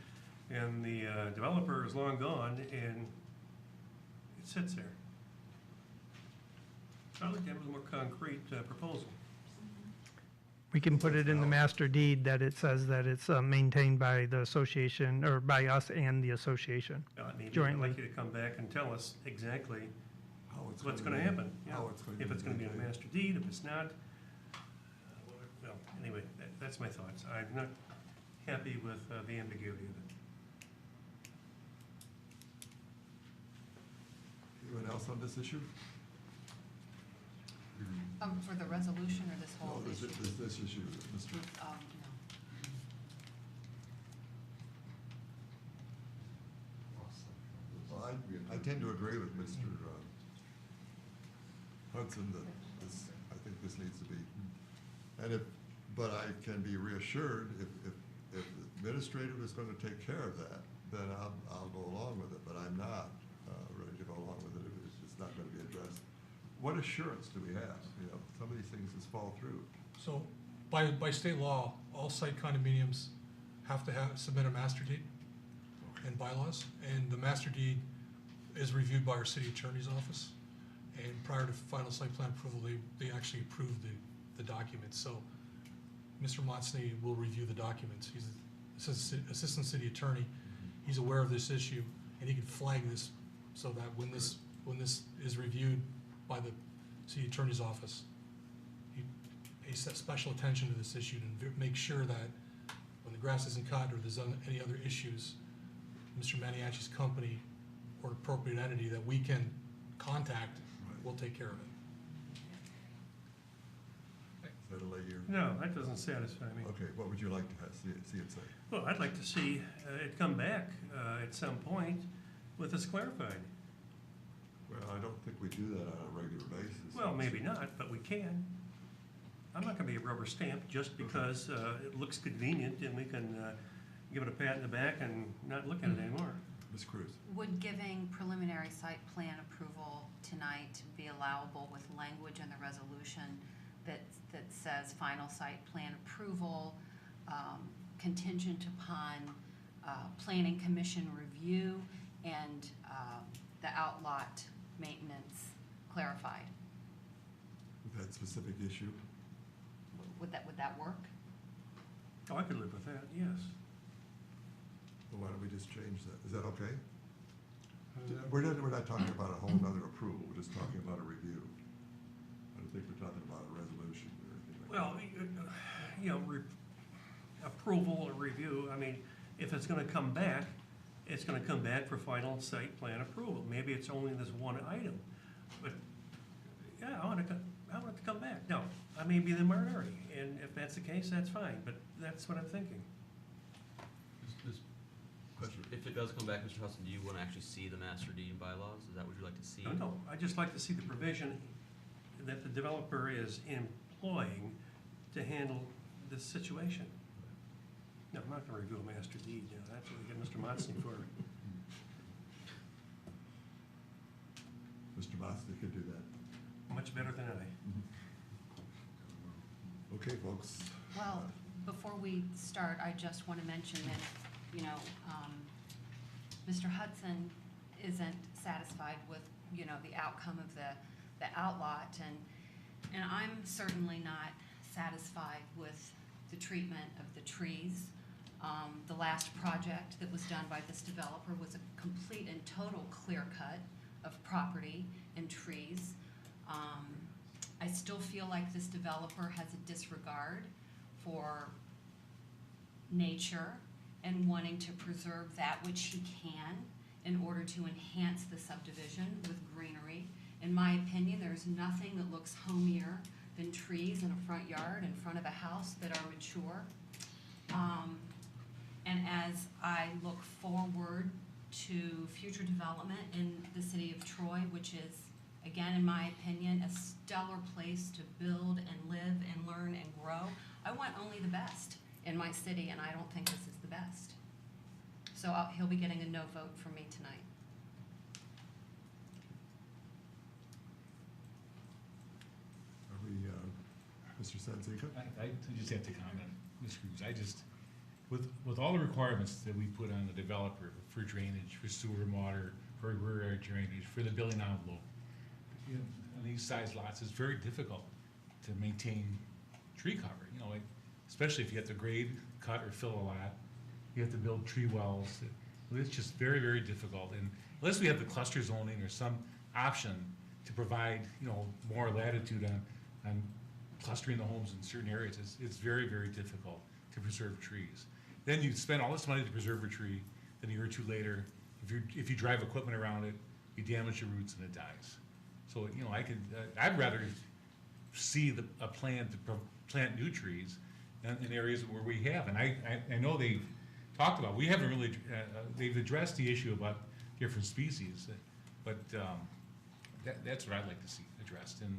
and the developer is long gone, and it sits there. So I'd like to have a more concrete proposal. We can put it in the master deed that it says that it's maintained by the association, or by us and the association. Maybe I'd Jointly. like you to come back and tell us exactly How it's what's gonna gonna be- happen. Yeah. how it's gonna If be it's gonna be in a maintained. master deed, if it's not. Well, anyway, that's my thoughts. I'm not happy with the ambiguity of it. Anyone else on this issue? For the resolution or this No, whole this issue? issue, Mr. No. Well, I tend to agree with Mr. Hudson that I think this needs to be, but I can be reassured if the administrative is going to take care of that, then I'll go along with it, but I'm not ready to go along with it if it's not going to be addressed. What assurance do we have? Some of these things just fall through. So by state law, all site condominiums have to submit a master deed and bylaws, and the master deed is reviewed by our city attorney's office. And prior to final site plan approval, they actually approve the documents. So Mr. Motzney will review the documents. He's assistant city attorney. He's aware of this issue, and he can flag this so that when this is reviewed by the city attorney's office, he sets special attention to this issue and make sure that when the grass isn't cut or there's any other issues, Mr. Maniaci's company or appropriate entity that we can contact will take care of it. Is that a lay year? No, that doesn't satisfy me. Okay, what would you like to see it say? Well, I'd like to see it come back at some point with this clarified. Well, I don't think we do that on a regular basis. Well, maybe not, but we can. I'm not gonna be a rubber stamp just because it looks convenient and we can give it a pat in the back and not look at it anymore. Ms. Cruz? Would giving preliminary site plan approval tonight be allowable with language in the resolution that says final site plan approval contingent upon planning commission review and the outlot maintenance clarified? With that specific issue? Would that work? Oh, I could live with that, yes. Well, why don't we just change that? Is that okay? We're not talking about a whole nother approval, we're just talking about a review. I don't think we're talking about a resolution or anything like that. Well, approval or review, I mean, if it's gonna come back, it's gonna come back for final site plan approval. Maybe it's only this one item, but, yeah, I want it to come back. Now, I may be in the minority, and if that's the case, that's fine, but that's what I'm thinking. If it does come back, Mr. Hudson, do you want to actually see the master deed and bylaws? Is that what you'd like to see? No, I'd just like to see the provision that the developer is employing to handle this situation. No, I'm not gonna review a master deed, that's what we get Mr. Motson for. Boston could do that. Much better than I. Okay, folks. Well, before we start, I just want to mention that, you know, Mr. Hudson isn't satisfied with, you know, the outcome of the outlot, and I'm certainly not satisfied with the treatment of the trees. The last project that was done by this developer was a complete and total clear cut of property and trees. I still feel like this developer has a disregard for nature and wanting to preserve that which he can in order to enhance the subdivision with greenery. In my opinion, there's nothing that looks homier than trees in a front yard in front of a house that are mature. And as I look forward to future development in the city of Troy, which is, again, in my opinion, a stellar place to build and live and learn and grow, I want only the best in my city, and I don't think this is the best. So he'll be getting a no vote from me tonight. Are we, Mr. Senzica? I just have to comment, Ms. Cruz, I just, with all the requirements that we put on the developer for drainage, for sewer and water, for rear yard drainage, for the building envelope, you know, on these size lots, it's very difficult to maintain tree cover, you know, like, especially if you have to grade, cut, or fill a lot, you have to build tree wells. It's just very, very difficult, and unless we have the cluster zoning or some option to provide, you know, more latitude on clustering the homes in certain areas, it's very, very difficult to preserve trees. Then you spend all this money to preserve a tree, then a year or two later, if you drive equipment around it, you damage the roots and it dies. So, you know, I'd rather see a plan to plant new trees in areas where we have. And I know they've talked about, we haven't really, they've addressed the issue about different species, but that's what I'd like to see addressed. And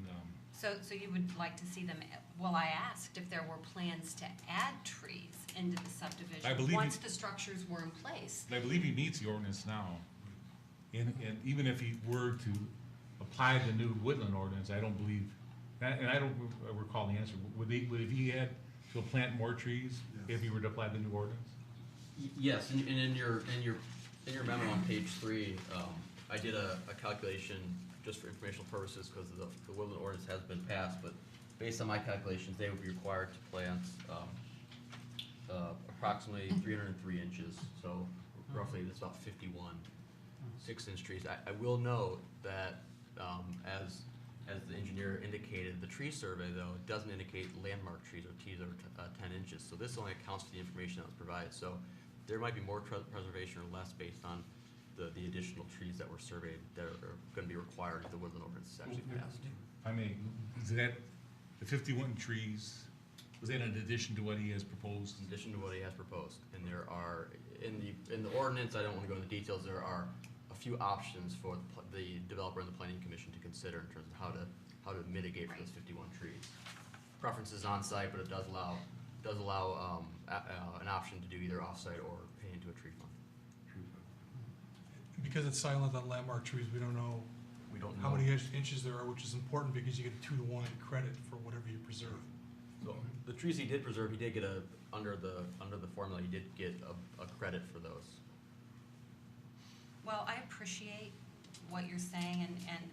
So you would like to see them, well, I asked if there were plans to add trees into the subdivision I believe once he- the structures were in place. I believe he meets the ordinance now. And even if he were to apply the new woodland ordinance, I don't believe, and I don't recall the answer, would he had to plant more trees if he were to apply the new ordinance? Yes, and in your memo on page 3, I did a calculation just for informational purposes because the woodland ordinance has been passed, but based on my calculations, they would be required to plant approximately 303 inches, so roughly that's about 51 6-inch trees. I will note that as the engineer indicated, the tree survey though, it doesn't indicate landmark trees or trees over 10 inches, so this only accounts for the information that was provided. So there might be more preservation or less based on the additional trees that were surveyed that are going to be required if the woodland ordinance is actually passed. I mean, is that, the 51 trees, was that in addition to what he has proposed? In addition to what he has proposed, and there are, in the ordinance, I don't want to go into details, there are a few options for the developer and the planning commission to consider in terms of how to mitigate for those 51 trees. Preference is on-site, but it does allow an option to do either off-site or pay into a tree fund. Because it's silent on landmark trees, we don't know We don't how know. many inches there are, which is important because you get a 2-to-1 credit for whatever you preserve. So the trees he did preserve, he did get under the formula, he did get a credit for those. Well, I appreciate what you're saying, and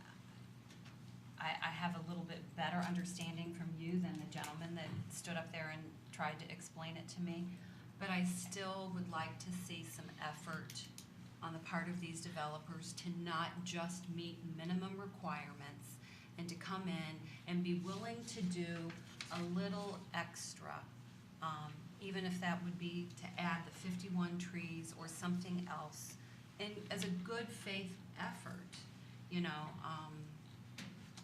I have a little bit better understanding from you than the gentleman that stood up there and tried to explain it to me. But I still would like to see some effort on the part of these developers to not just meet minimum requirements and to come in and be willing to do a little extra, even if that would be to add the 51 trees or something else, and as a good faith effort, you know.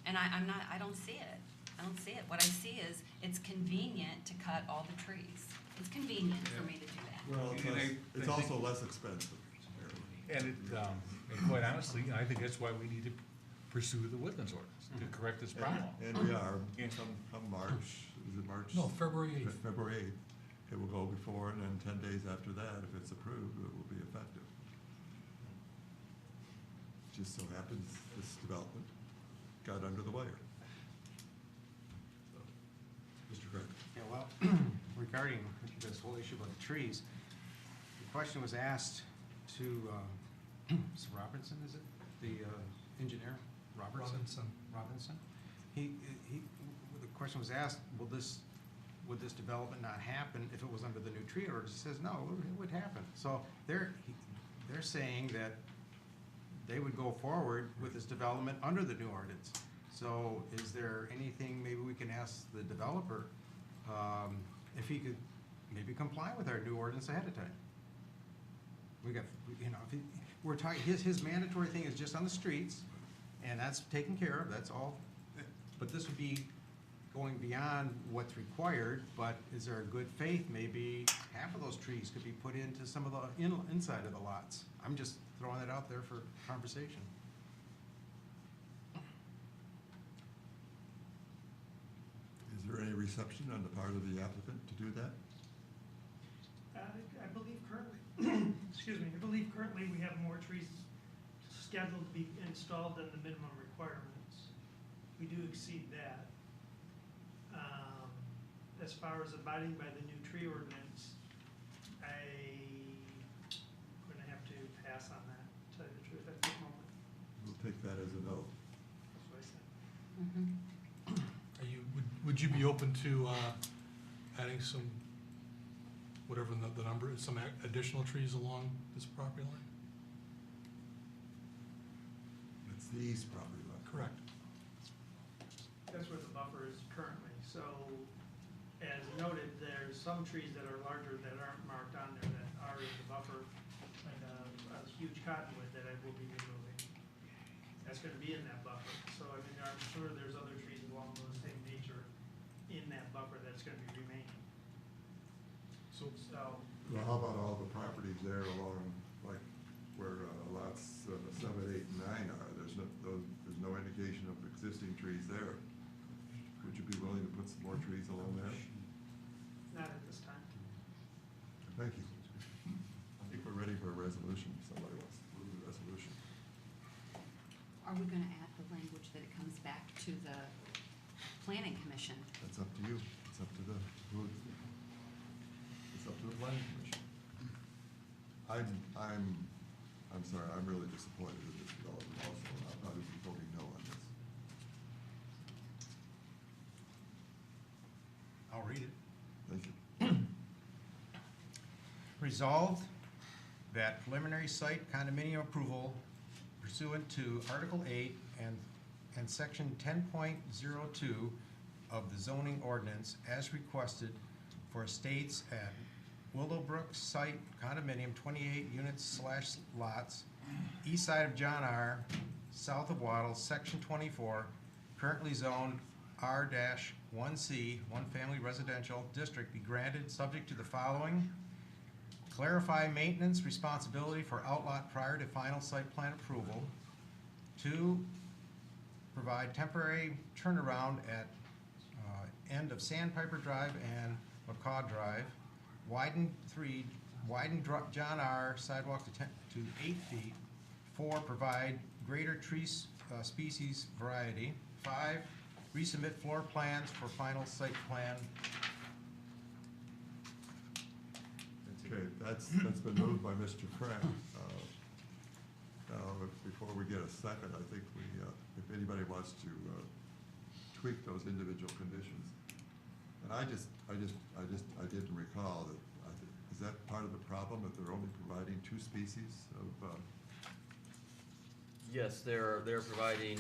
And I don't see it. I don't see it. What I see is it's convenient to cut all the trees. It's convenient for me to do that. Well, it's also less expensive. And quite honestly, I think that's why we need to pursue the woodlands ordinance, to correct this problem. And we are, come March, is it March? No, February 8th. February 8th. It will go before, and then 10 days after that, if it's approved, it will be effective. Just so happens, this development got under the wire. So, Mr. Craig? Yeah, well, regarding this whole issue about the trees, the question was asked to, is Robinson, is it? The engineer, Robertson? Robinson. The question was asked, would this development not happen if it was under the new tree ordinance? He says, no, it would happen. So they're saying that they would go forward with this development under the new ordinance. So is there anything, maybe we can ask the developer if he could maybe comply with our new ordinance ahead of time? We got, you know, we're talking, his mandatory thing is just on the streets, and that's taken care of, that's all. But this would be going beyond what's required, but is there a good faith, maybe half of those trees could be put into some of the inside of the lots? I'm just throwing it out there for conversation. Is there any reception on the part of the applicant to do that? I believe currently, excuse me, I believe currently we have more trees scheduled to be installed than the minimum requirements. We do exceed that. As far as abiding by the new tree ordinance, I'm gonna have to pass on that, to tell you the truth, at this moment. We'll take that as a no. That's what I said. Are you, would you be open to adding some, whatever the number is, some additional trees along this property line? It's the east property line. Correct. That's where the buffer is currently, so as noted, there's some trees that are larger that aren't marked on there that are in the buffer, like a huge cottonwood that I will be removing. That's gonna be in that buffer, so I mean, I'm sure there's other trees along those same nature in that buffer that's gonna be remaining. So, Well, how about all the properties there along, like, where lots 7, 8, and 9 are? There's no indication of existing trees there. Would you be willing to put some more trees along there? not at this time. Thank you. I think we're ready for a resolution. Somebody wants to move the resolution. Are we gonna add the language that it comes back to the planning commission? That's up to you. It's up to the planning commission. I'm sorry, I'm really disappointed in this development also, and I'll probably be voting no on this. I'll read it. Thank you. Resolved that preliminary site condominium approval pursuant to Article 8 and Section 10.02 of the zoning ordinance as requested for estates at Willowbrook site condominium 28 units / lots, east side of John R., south of Wattles, Section 24, currently zoned R-1C, one family residential district, be granted subject to the following: clarify maintenance responsibility for outlot prior to final site plan approval. 2, provide temporary turnaround at end of Sandpiper Drive and McCaw Drive. 3, widen John R. sidewalk to 8 feet. 4, provide greater tree species variety. 5, resubmit floor plans for final site plan. Okay, that's been moved by Mr. Kraft. Now, before we get a second, I think if anybody wants to tweak those individual conditions. And I didn't recall that, is that part of the problem, that they're only providing 2 species of, Yes, they're providing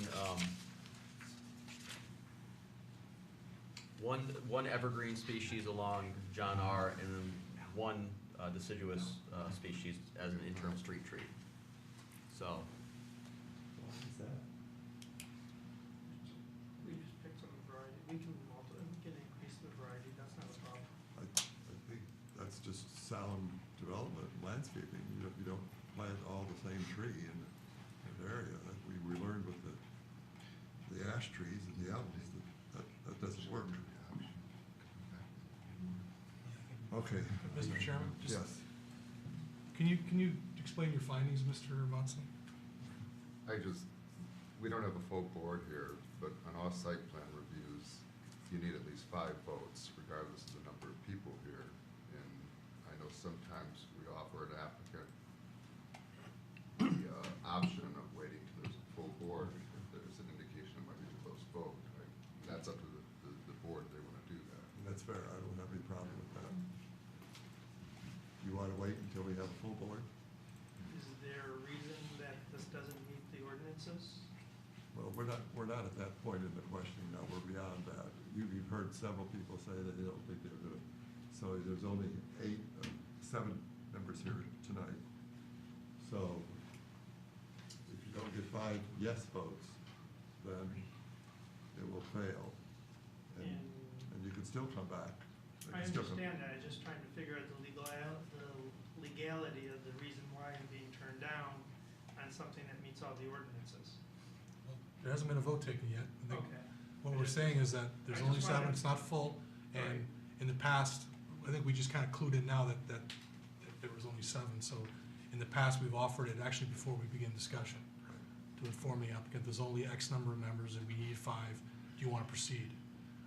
one evergreen species along John R. and then one deciduous species as an interim street tree. So, why is that? We just picked some variety, we can increase the variety, that's not a problem. I think that's just sound development, landscaping. You don't plant all the same tree in an area. We learned with the ash trees and the elms that doesn't work. Okay. Mr. Chairman? just- Yes. Can you explain your findings, Mr. Watson? We we don't have a full board here, but on all site plan reviews, you need at least 5 votes regardless of the number of people here. And I know sometimes we offer an applicant the option of waiting till there's a full board if there's an indication it might be a close vote. Right? That's up to the board if they want to do that. That's fair, I don't have any problem with that. You want to wait until we have a full board? Is there a reason that this doesn't meet the ordinances? Well, we're not at that point in the questioning now, we're beyond that. You've heard several people say that they don't think they're good. So there's only 7 members here tonight. So if you don't get 5 yes votes, then it will fail. And you can still come back. They I can still come- understand that, I'm just trying to figure out the legality of the reason why you're being turned down on something that meets all the ordinances. There hasn't been a vote taken yet. I think Okay. What we're saying is that there's I only just 7, wanted- it's not full, and Right. in the past, I think we just kind of clued in now that there was only 7, so in the past, we've offered it actually before we begin discussion, to inform the applicant, there's only X number of members and we need 5, do you want to proceed?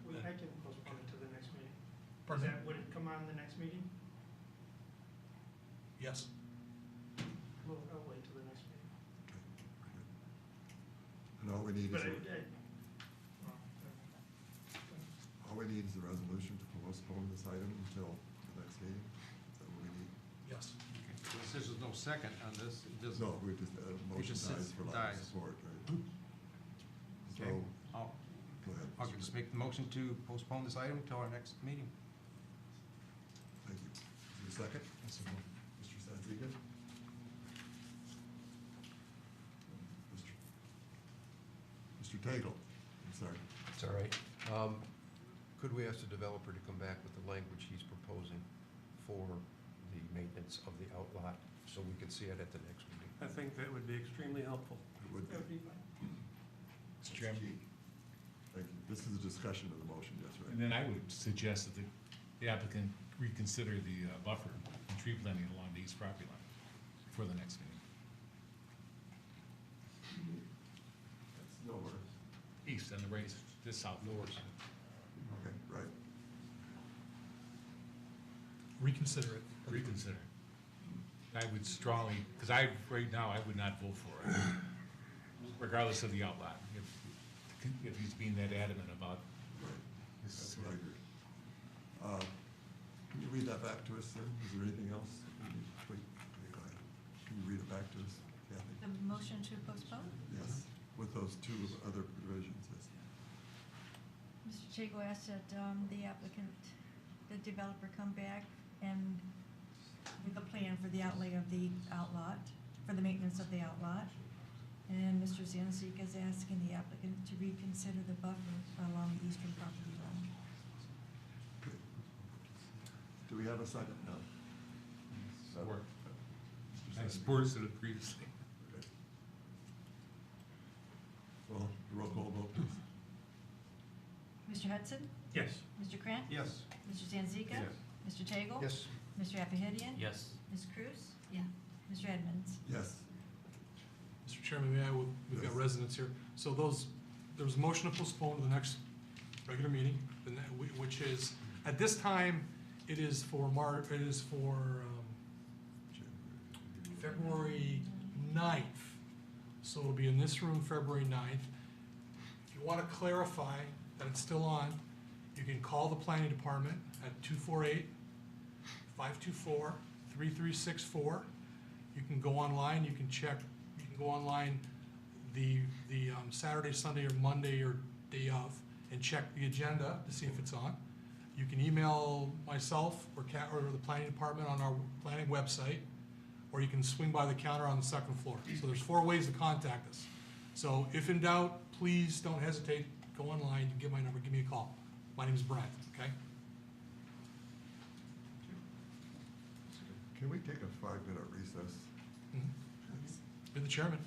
I can postpone it to the next meeting. Pardon me? Would it come on the next meeting? Yes? Well, I'll wait till the next meeting. And all we need But is, well, all we need is a resolution to postpone this item until the next meeting. Is that what we need? Yes. Since there's no second on this, it doesn't. No, we just, motion just dies sits- for lack of dies. support, right? So, Okay, I'll, go ahead. I'll just make the motion to postpone this item till our next meeting. Thank you. Is there a second? Mr. Sanziga? Mr. Tagle, I'm sorry. It's all right. Could we ask the developer to come back with the language he's proposing for the maintenance of the outlot, so we can see it at the next meeting? I think that would be extremely helpful. It would That be. would be fine. Mr. Chairman, Thank you. This is a discussion of the motion, yes, and right? then I would suggest that the applicant reconsider the buffer and tree planting along the east property line for the next meeting. That's nowhere. East and the right, the south. North. Okay, right. Reconsider it. Reconsider. I would strongly, because right now, I would not vote for it, regardless of the outlot, if he's being that adamant about That's his. what I agree. Can you read that back to us, sir? Is there anything else? we need to tweak? Okay, go ahead. Can you read it back to us, Kathy? The motion to postpone? Yes, with those 2 other provisions, yes. Mr. Chago asked that the applicant, the developer come back and with a plan for the outlay of the outlot, for the maintenance of the outlot. And Mr. Zanzika is asking the applicant to reconsider the buffer along the eastern property line. Okay. Do we have a second now? Support. Mr. I Sanziga? supported it previously. Okay. Well, roll call vote, please. Mr. Hudson? Yes. Mr. Krant? Yes. Mr. Zanzika? Yes. Mr. Tagle? Yes. Mr. Appahidian? Yes. Ms. Cruz? Yeah. Mr. Edmonds? Yes. Mr. Chairman, we've got Yes. residents here. So there was a motion to postpone to the next regular meeting, which is, at this time, it is for February 9th. So it'll be in this room, February 9th. If you want to clarify that it's still on, you can call the planning department at 248-524-3364. You can go online, you can go online the Saturday, Sunday, or Monday, or day of, and check the agenda to see if it's on. You can email myself or the planning department on our planning website, or you can swing by the counter on the second floor. So there's 4 ways to contact us. So if in doubt, please don't hesitate, go online, you get my number, give me a call. My name is Brent, okay? Can we take a 5-minute recess? You're the chairman.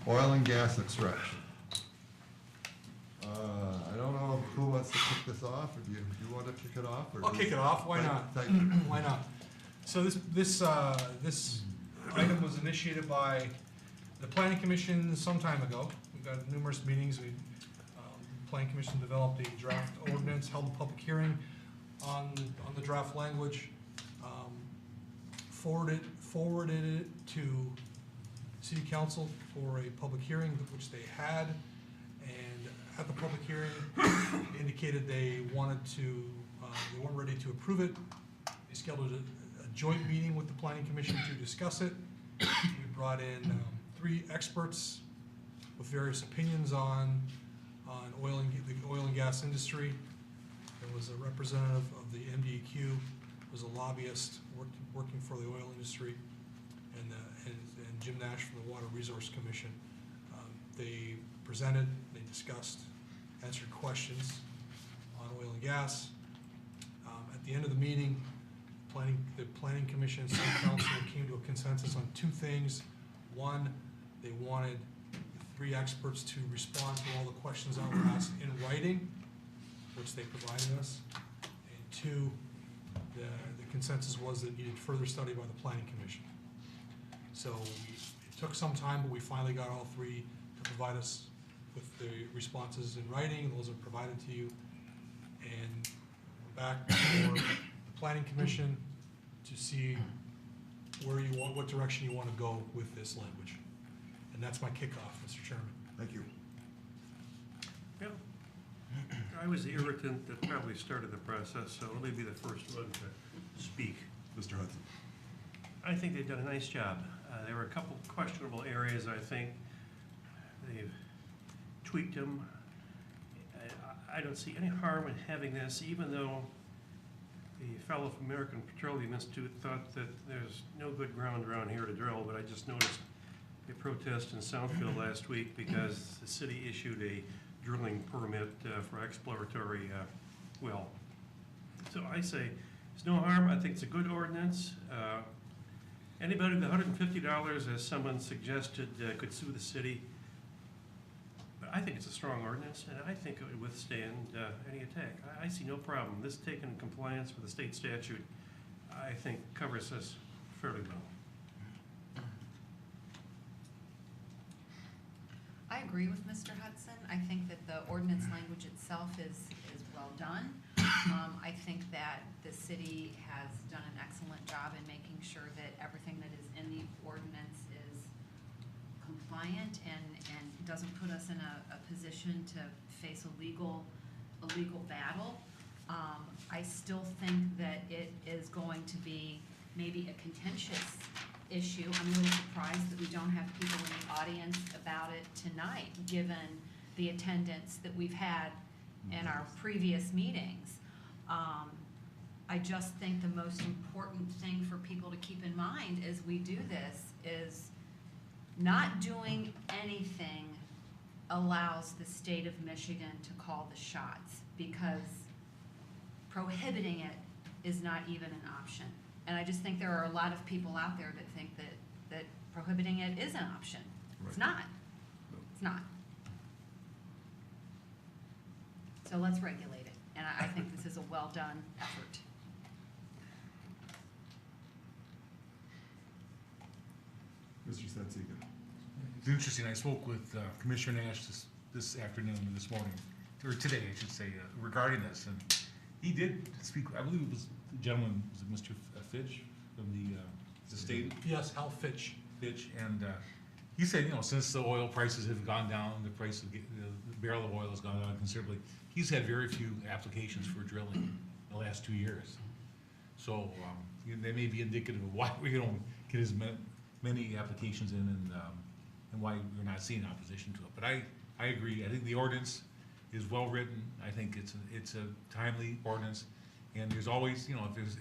Oil and gas extraction. I don't know who wants to kick this off, or do you want to kick it off? Or I'll kick it off, why not? Why not? So this item was initiated by the planning commission some time ago. We've got numerous meetings. Planning commission developed a draft ordinance, held a public hearing on the draft language, forwarded it to city council for a public hearing, which they had. And at the public hearing, they indicated they weren't ready to approve it. They scheduled a joint meeting with the planning commission to discuss it. We brought in 3 experts with various opinions on the oil and gas industry. There was a representative of the MDEQ, was a lobbyist working for the oil industry, and Jim Nash from the Water Resource Commission. They presented, they discussed, answered questions on oil and gas. At the end of the meeting, the planning commission and city council came to a consensus on 2 things. One, they wanted the 3 experts to respond to all the questions that were asked in writing, which they provided us. And 2, the consensus was that it needed further study by the planning commission. So it took some time, but we finally got all 3 to provide us with the responses in writing, and those are provided to you. And we're back for the planning commission to see what direction you want to go with this language. And that's my kickoff, Mr. Chairman. Thank you. Yeah. I was the irritant that probably started the process, so let me be the first one to speak. Mr. Hudson. I think they've done a nice job. There were a couple questionable areas, I think. They've tweaked them. I don't see any harm in having this, even though the fellow from American Petroleum Institute thought that there's no good ground around here to drill, but I just noticed a protest in Southfield last week because the city issued a drilling permit for exploratory well. So I say, there's no harm. I think it's a good ordinance. Anybody with $150, as someone suggested, could sue the city. But I think it's a strong ordinance, and I think it would withstand any attack. I see no problem. This taken in compliance with the state statute, I think covers us fairly well. I agree with Mr. Hudson. I think that the ordinance language itself is well done. I think that the city has done an excellent job in making sure that everything that is in the ordinance is compliant and doesn't put us in a position to face a legal battle. I still think that it is going to be maybe a contentious issue. I'm really surprised that we don't have people in the audience about it tonight, given the attendance that we've had in our previous meetings. I just think the most important thing for people to keep in mind as we do this is not doing anything allows the state of Michigan to call the shots, because prohibiting it is not even an option. And I just think there are a lot of people out there that think that prohibiting it is an option. It's not. It's not. So let's regulate it. And I think this is a well-done effort. Mr. Sensica. It's interesting, I spoke with Commissioner Nash this afternoon, this morning, or today, I should say, regarding this, and he did speak, I believe it was the gentleman, was it Mr. Fitch from the state? Yes, Hal Fitch. And he said, since the oil prices have gone down, the price of the barrel of oil has gone down considerably, he's had very few applications for drilling in the last 2 years. So they may be indicative of why we don't get as many applications in and why we're not seeing opposition to it. But I agree. I think the ordinance is well written. I think it's a timely ordinance. And there's always,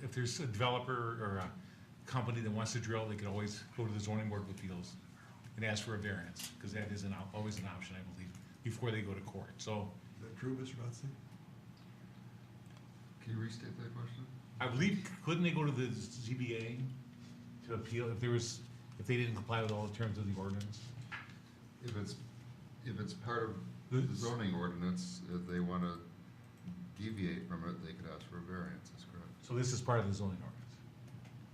if there's a developer or a company that wants to drill, they could always go to the zoning board of appeals and ask for a variance, because that is always an option, I believe, before they go to court. So. Is that true, Mr. Hudson? Can you restate that question? I believe, couldn't they go to the ZBA to appeal if they didn't comply with all the terms of the ordinance? If it's part of the zoning ordinance, if they want to deviate from it, they could ask for a variance, that's correct. So this is part of the zoning ordinance?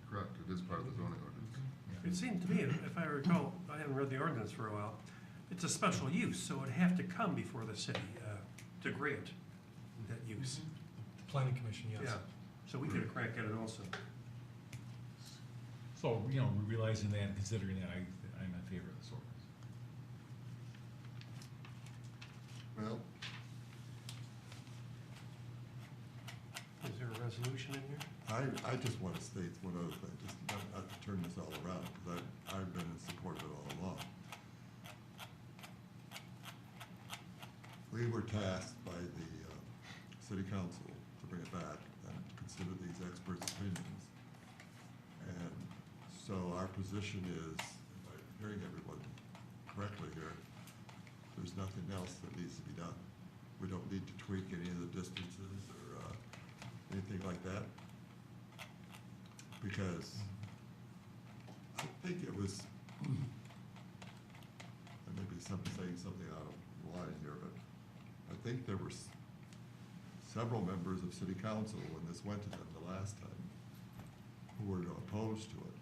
Correct, it is part of the zoning ordinance. It seemed to me, if I recall, I haven't read the ordinance for a while, it's a special use, so it'd have to come before the city to grant that use. The planning commission, yes. Yeah, so we could have cracked at it also. So, you know, realizing that and considering that, I'm in favor of this ordinance. Well, Is there a resolution in here? I just want to state one other thing, just not to turn this all around, because I've been in support of it all along. We were tasked by the city council to bring it back and consider these experts' opinions. And so our position is, if I'm hearing everyone correctly here, there's nothing else that needs to be done. We don't need to tweak any of the distances or anything like that. Because I think it was, I may be saying something out of line here, but I think there were several members of city council when this went to them the last time who were opposed to it,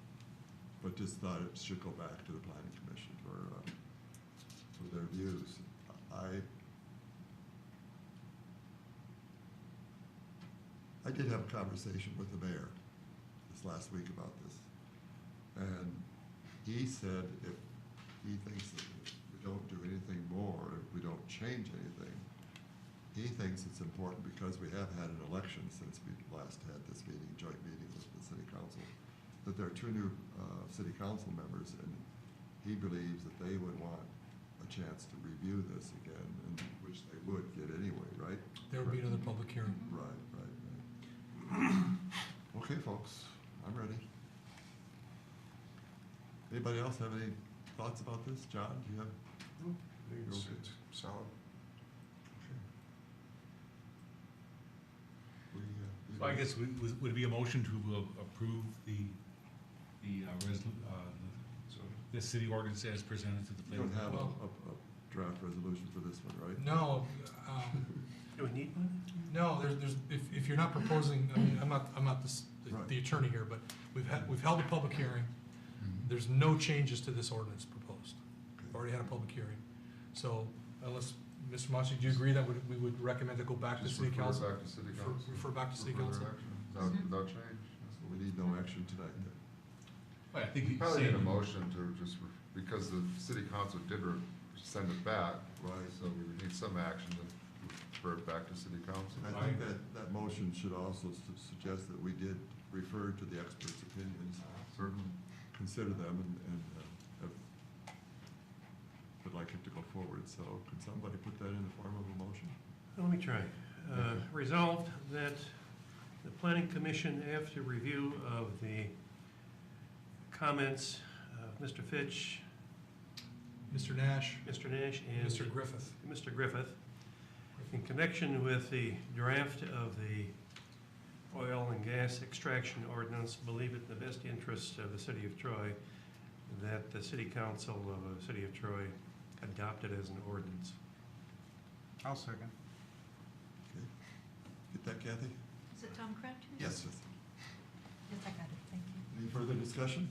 but just thought it should go back to the planning commission for their views. I did have a conversation with the mayor this last week about this. And he said if he thinks that if we don't do anything more, if we don't change anything, he thinks it's important because we have had an election since we last had this meeting, joint meeting with the city council, that there are two new city council members, and he believes that they would want a chance to review this again, and which they would get anyway, right? There would be another public hearing. Right. Okay, folks, I'm ready. Anybody else have any thoughts about this? John, do you have? No, I think it's solid. So I guess would it be a motion to approve the city ordinance as presented to the You planning? don't have a draft resolution for this one, right? No, Do we need one? no, there's, if you're not proposing, I mean, I'm not the attorney here, but we've held a public hearing. There's no changes to this ordinance proposed. We've already had a public hearing. So unless, Mr. Monson, do you agree that we would recommend to go back to city council? Back to city council. Refer back to city For council? further action, without change. So we need no action tonight then. Well, I think he's Probably need a saying, motion to just, because the city council did send it back. Right. So we would need some action to refer it back to city council. And I think that motion should also suggest that we did refer to the experts' opinions. Certainly. Consider them and would like it to go forward. So could somebody put that in the form of a motion? Let me try. Resolved that the planning commission, after review of the comments of Mr. Fitch, Mr. Nash, and Mr. Griffith. Mr. Griffith, in connection with the draft of the oil and gas extraction ordinance, believe it in the best interest of the city of Troy that the city council of the city of Troy adopt it as an ordinance. I'll second. Okay. Get that, Kathy? Is it Tom correct? Yes. Yes, I got it, thank you. Any further discussion?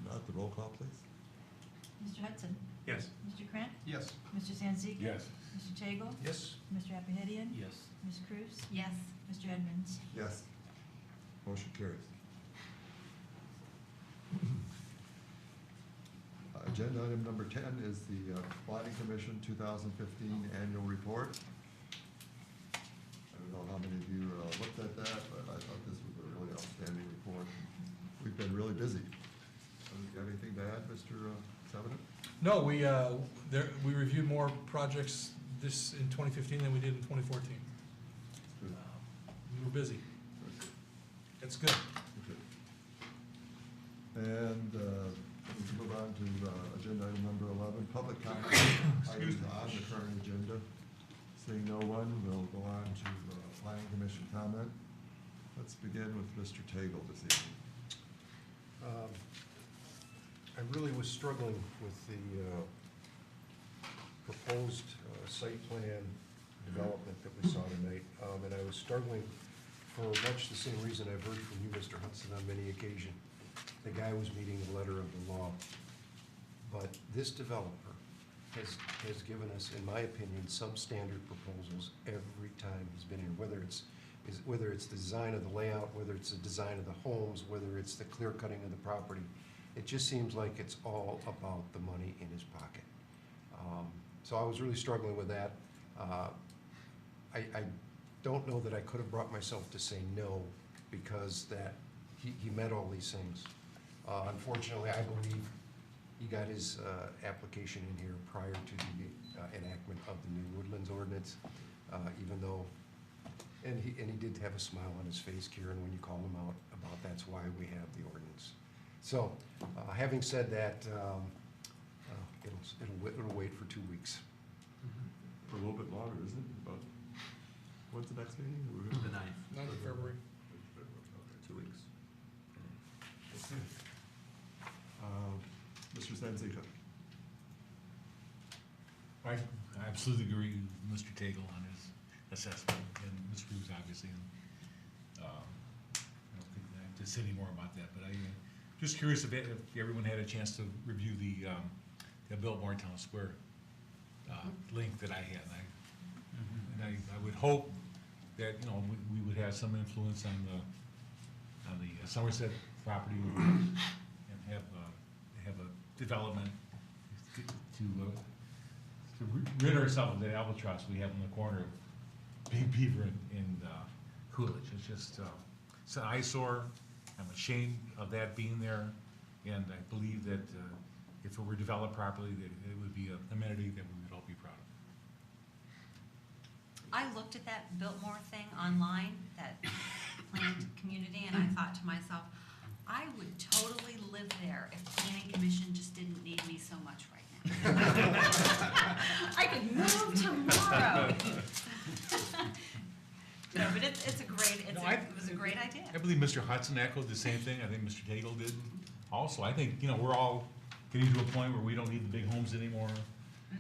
Not the roll call, please. Mr. Hudson? Yes. Mr. Krant? Yes. Mr. Zanzika? yes. Mr. Tagle? Yes. Mr. Appahidian? Yes. Ms. Cruz? Yes. Mr. Edmonds? Yes. Motion carries. Agenda item number 10 is the Planning Commission 2015 Annual Report. I don't know how many of you looked at that, but I thought this was a really outstanding report. We've been really busy. Got anything to add, Mr. Sevenett? No, we reviewed more projects in 2015 than we did in 2014. Good. We were busy. It's good. Okay. And we can move on to agenda item number 11, public comment items on the current agenda. Seeing no one, we'll go on to planning commission comment. Let's begin with Mr. Tagle this evening. I really was struggling with the proposed site plan development that we saw tonight. And I was struggling for much the same reason I've heard from you, Mr. Hudson, on many occasions. The guy was meeting the letter of the law. But this developer has given us, in my opinion, substandard proposals every time he's been here, whether it's the design of the layout, whether it's the design of the homes, whether it's the clear cutting of the property. It just seems like it's all about the money in his pocket. So I was really struggling with that. I don't know that I could have brought myself to say no, because that he met all these things. Unfortunately, I believe he got his application in here prior to the enactment of the new Woodlands ordinance, even though, and he did have a smile on his face, Kieran, when you called him out about that's why we have the ordinance. So, having said that, it'll wait for 2 weeks. For a little bit longer, isn't it? About, when's the next meeting? The 9th. 9th of February. 2 weeks. Mr. Sanzita. I absolutely agree with Mr. Tagle on his assessment, and Ms. Cruz, obviously. And, I don't think I have to say any more about that, but I just curious if everyone had a chance to review the Biltmore Town Square link that I had. And I would hope that, you know, we would have some influence on the Somerset property and have a development to rid ourselves of that albatross we have in the corner of Big Beaver and Coolidge. It's just, it's an eyesore. I'm ashamed of that being there, and I believe that if it were developed properly, that it would be an amenity that we would all be proud of. I looked at that Biltmore thing online, that planned community, and I thought to myself, I would totally live there if planning commission just didn't need me so much right now. I could move tomorrow. No, but it's a great, it was a great idea. I believe Mr. Hudson echoed the same thing. I think Mr. Tagle did also. I think, you know, we're all getting to a point where we don't need the big homes anymore.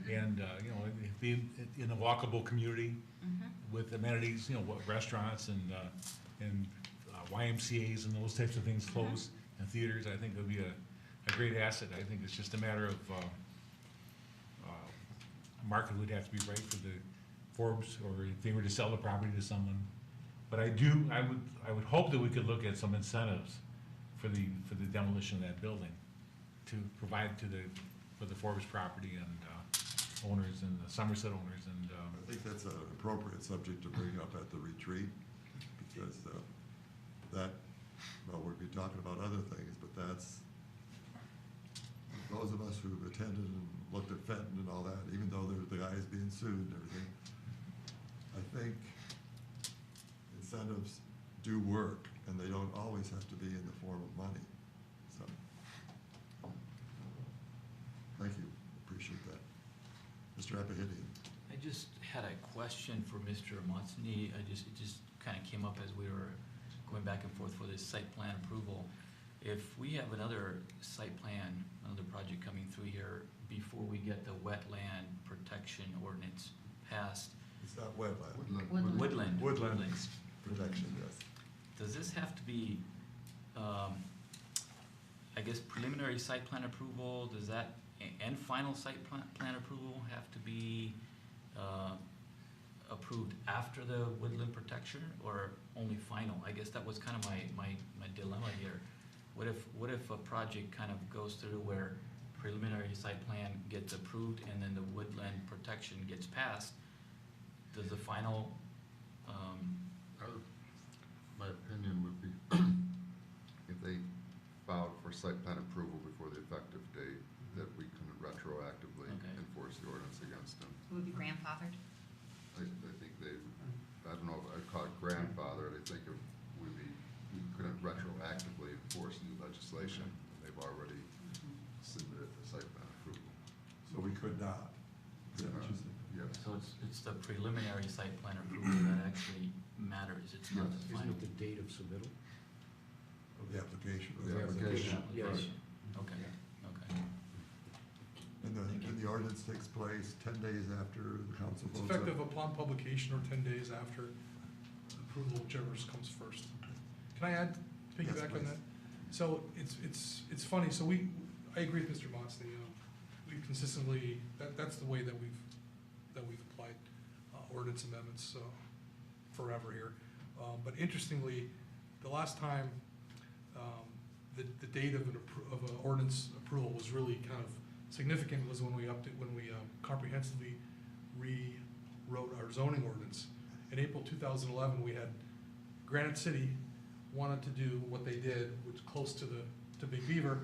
And, you know, being in a walkable community with amenities, you know, restaurants and YMCA's and those types of things close, and theaters, I think would be a great asset. I think it's just a matter of market would have to be right for the Forbes, or if they were to sell the property to someone. But I would hope that we could look at some incentives for the demolition of that building to provide for the Forbes property and owners and the Somerset owners. And I think that's an appropriate subject to bring up at the retreat, because well, we'll be talking about other things, but that's, those of us who've attended and looked at Fenton and all that, even though the guy's being sued and everything, I think incentives do work, and they don't always have to be in the form of money. So, thank you, appreciate that. Mr. Apahidian. I just had a question for Mr. Monsney. It just kind of came up as we were going back and forth for this site plan approval. If we have another site plan, another project coming through here before we get the wetland protection ordinance passed. It's not wetland. Woodland. Woodlands protection, yes. Does this have to be, I guess, preliminary site plan approval? Does that, and final site plan approval have to be approved after the woodland protection, or only final? I guess that was kind of my dilemma here. What if a project kind of goes through where preliminary site plan gets approved and then the woodland protection gets passed? Does the final, my opinion would be if they filed for site plan approval before the effective date, that we can retroactively enforce the ordinance against them. It would be grandfathered? I think I don't know if I'd call it grandfathered. I think we couldn't retroactively enforce new legislation. They've already submitted the site plan approval. So we could not. Is that what you said? Yes. so it's the preliminary site plan approval that actually matters, it's not the final? Isn't it the date of submittal? Of the application. The application. Yes. Okay, Okay. And the ordinance takes place 10 days after the council It's votes it. effective upon publication or 10 days after approval, whichever comes first. Can I add, piggyback on please. that? So it's funny, so I agree with Mr. Motsley. We've consistently, that's the way that we've applied ordinance amendments forever here. But interestingly, the last time the date of an ordinance approval was really kind of significant was when we comprehensively rewrote our zoning ordinance. In April 2011, we had Granite City wanted to do what they did, which is close to Big Beaver,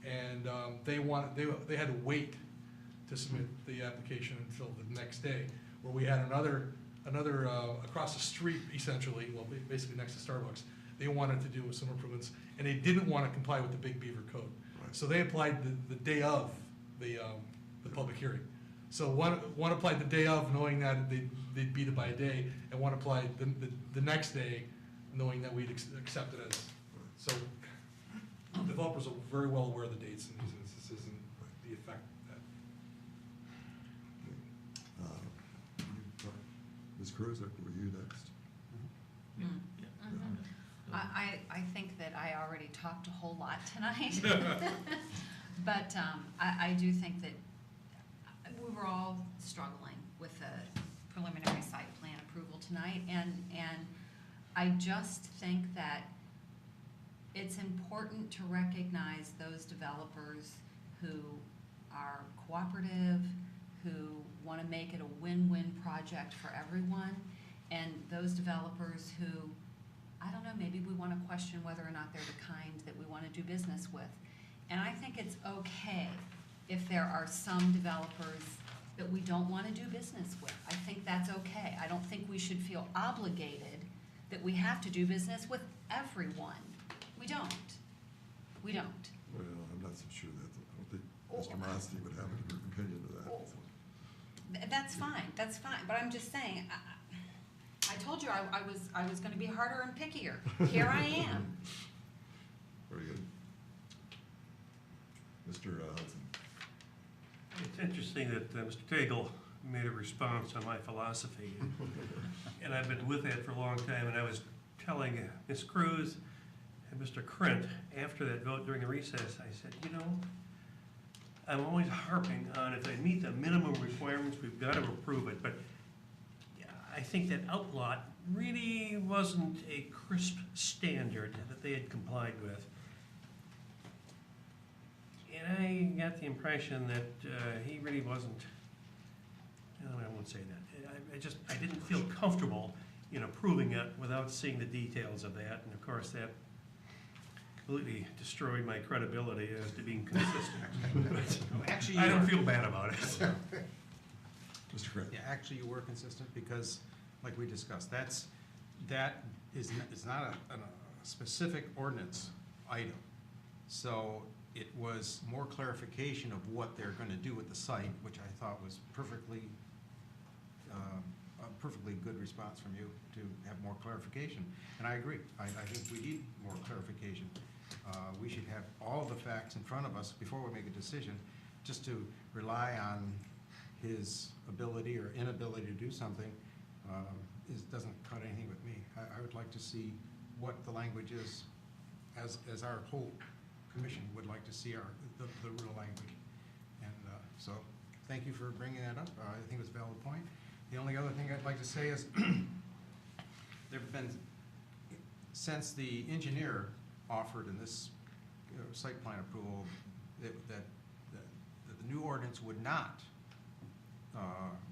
and they had to wait to submit the application until the next day, where we had another across the street, essentially, well, basically next to Starbucks, they wanted to do some improvements, and they didn't want to comply with the Big Beaver code. Right. So they applied the day of the public hearing. So one applied the day of, knowing that they'd beat it by a day, and one applied the next day, knowing that we'd accept it as. So developers are very well aware of the dates in these instances and the effect that. Ms. Cruz, were you next? I think that I already talked a whole lot tonight. But I do think that we were all struggling with the preliminary site plan approval tonight, and I just think that it's important to recognize those developers who are cooperative, who want to make it a win-win project for everyone, and those developers who, I don't know, maybe we want to question whether or not they're the kind that we want to do business with. And I think it's okay if there are some developers that we don't want to do business with. I think that's okay. I don't think we should feel obligated that we have to do business with everyone. We don't. We don't. Well, I'm not so sure that, I don't think Mr. Mosty would have a different opinion to that. That's fine, that's fine, but I'm just saying, I told you I was gonna be harder and pickier. Here I am. Very good. Mr. Hudson. It's interesting that Mr. Tagle made a response on my philosophy. And I've been with that for a long time, and I was telling Ms. Cruz and Mr. Krent after that vote during the recess, I said, you know, I'm always harping on if they meet the minimum requirements, we've got to approve it. But yeah, I think that outlot really wasn't a crisp standard that they had complied with. And I got the impression that he really wasn't, no, I won't say that. I didn't feel comfortable in approving it without seeing the details of that. And of course, that completely destroyed my credibility as to being consistent. Actually, I don't feel bad about it. Mr. Krent. Yeah, actually, you were consistent because, like we discussed, that is not a specific ordinance item. So it was more clarification of what they're going to do with the site, which I thought was a perfectly good response from you to have more clarification. And I agree. I think we need more clarification. We should have all the facts in front of us before we make a decision. Just to rely on his ability or inability to do something doesn't cut anything with me. I would like to see what the language is, as our whole commission would like to see the real language. And so thank you for bringing that up. I think it's a valid point. The only other thing I'd like to say is there have been, since the engineer offered in this site plan approval that the new ordinance would not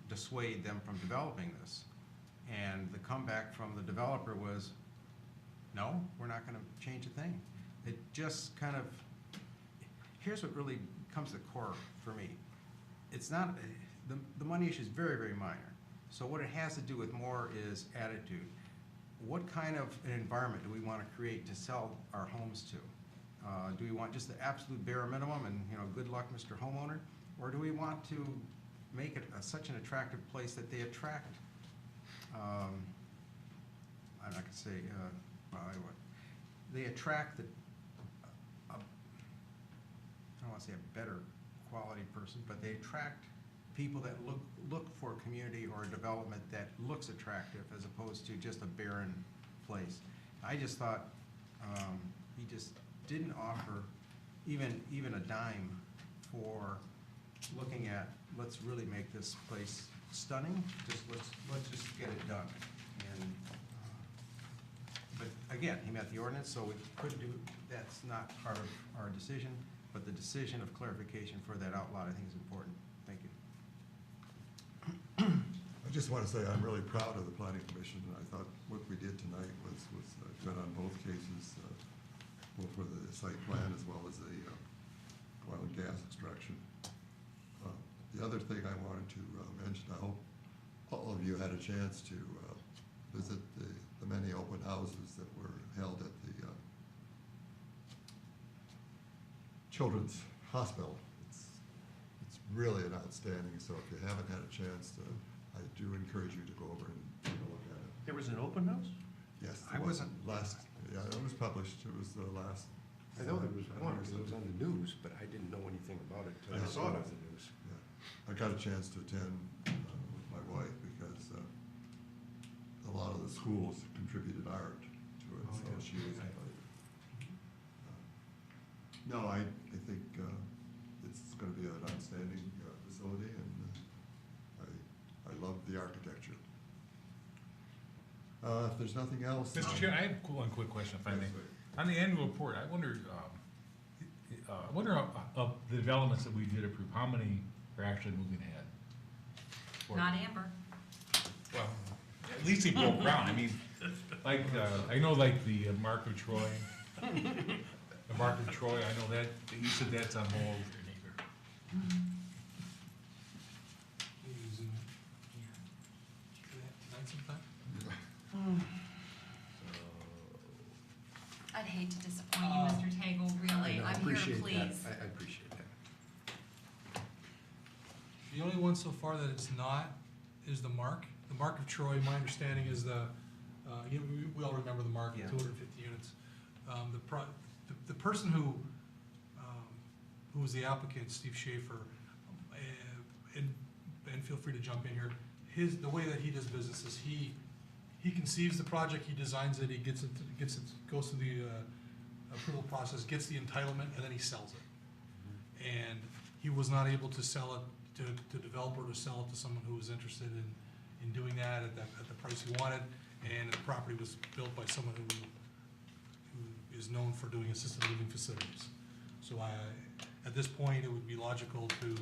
dissuade them from developing this. And the comeback from the developer was, no, we're not going to change a thing. It just kind of, here's what really comes to the core for me. It's not, the money issue is very, very minor. So what it has to do with more is attitude. What kind of an environment do we want to create to sell our homes to? Do we want just the absolute bare minimum and, you know, good luck, Mr. Homeowner? Or do we want to make it such an attractive place that they attract, I'm not going to say, they attract the, I don't want to wanna say a better quality person, but they attract people that look for a community or a development that looks attractive as opposed to just a barren place. I just thought, he just didn't offer even a dime for looking at, let's really make this place stunning, let's just get it done. And, but again, he met the ordinance, so we couldn't do, that's not part of our decision, but the decision of clarification for that outlot, I think is important. Thank you. I just want to say I'm really proud of the planning commission, and I thought what we did tonight was good on both cases, both for the site plan as well as the oil and gas extraction. The other thing I wanted to mention, I hope all of you had a chance to visit the many open houses that were held at the Children's Hospital. It's really an outstanding, so if you haven't had a chance to, I do encourage you to go over and take a look at it. There was an open house? Yes. I wasn't- Yeah, it was published, it was the last. I know it was on, because it was on the news, but I didn't know anything about it till I saw it on the news. Yeah, I got a chance to attend with my wife because a lot of the schools contributed art to it, Oh, so yeah. she was invited. No, I think it's gonna be an outstanding facility, and I love the architecture. If there's nothing else. Mr. Chair, I have one quick question, if I may. Yes, sir. On the annual report, I wonder of the developments that we did approve, how many are actually moving ahead? Or- Not Amber. Well, at least they broke ground. I mean, like, I know like the Mark of Troy. The Mark of Troy, I know that, you said that's on hold. Tonight sometime? I'd hate to disappoint you, Mr. Tagle, really. I I'm here to appreciate that. please. I appreciate that. The only one so far that it's not is the Mark. The Mark of Troy, my understanding is we all remember the Mark, Yeah. 250 units. The person who was the applicant, Steve Schaefer, and feel free to jump in here, the way that he does business is he conceives the project, he designs it, he gets it, goes through the approval process, gets the entitlement, and then he sells it. And he was not able to sell it to developer, to sell it to someone who was interested in doing that at the price he wanted, and the property was built by someone who is known for doing assisted living facilities. So at this point, it would be logical to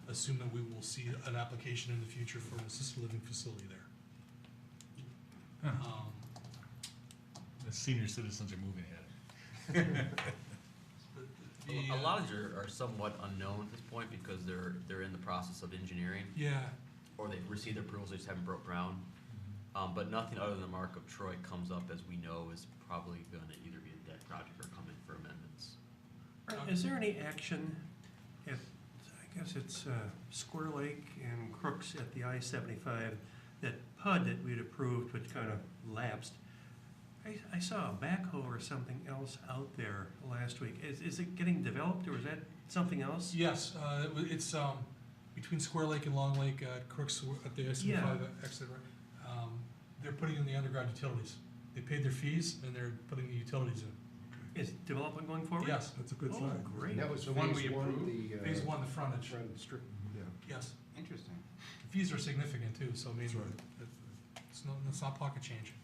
assume that we will see an application in the future for an assisted living facility there. The senior citizens are moving ahead. A lot of these are somewhat unknown at this point because they're in the process of engineering, Yeah, or they've received their approvals, they just haven't broke ground. But nothing other than the Mark of Troy comes up, as we know, is probably gonna either be a dead project or come in for amendments. Is there any action at, I guess it's Square Lake and Crooks at the I-75, that PUD that we'd approved, which kind of lapsed? I saw a backhoe or something else out there last week. Is it getting developed, or is that something else? yes, it's between Square Lake and Long Lake, Crooks at the I-75 Yeah. exit, right? They're putting in the underground utilities. They paid their fees, and they're putting the utilities in. Is development going forward? Yes, That's a good Oh, sign. great. That was The one we phase one, approved? the. Phase one, the frontage. Front strip, Yeah, Yes, Interesting. the fees are significant too, so I mean, That's right. it's not pocket change.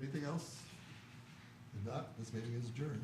anything else? If not, this meeting is adjourned.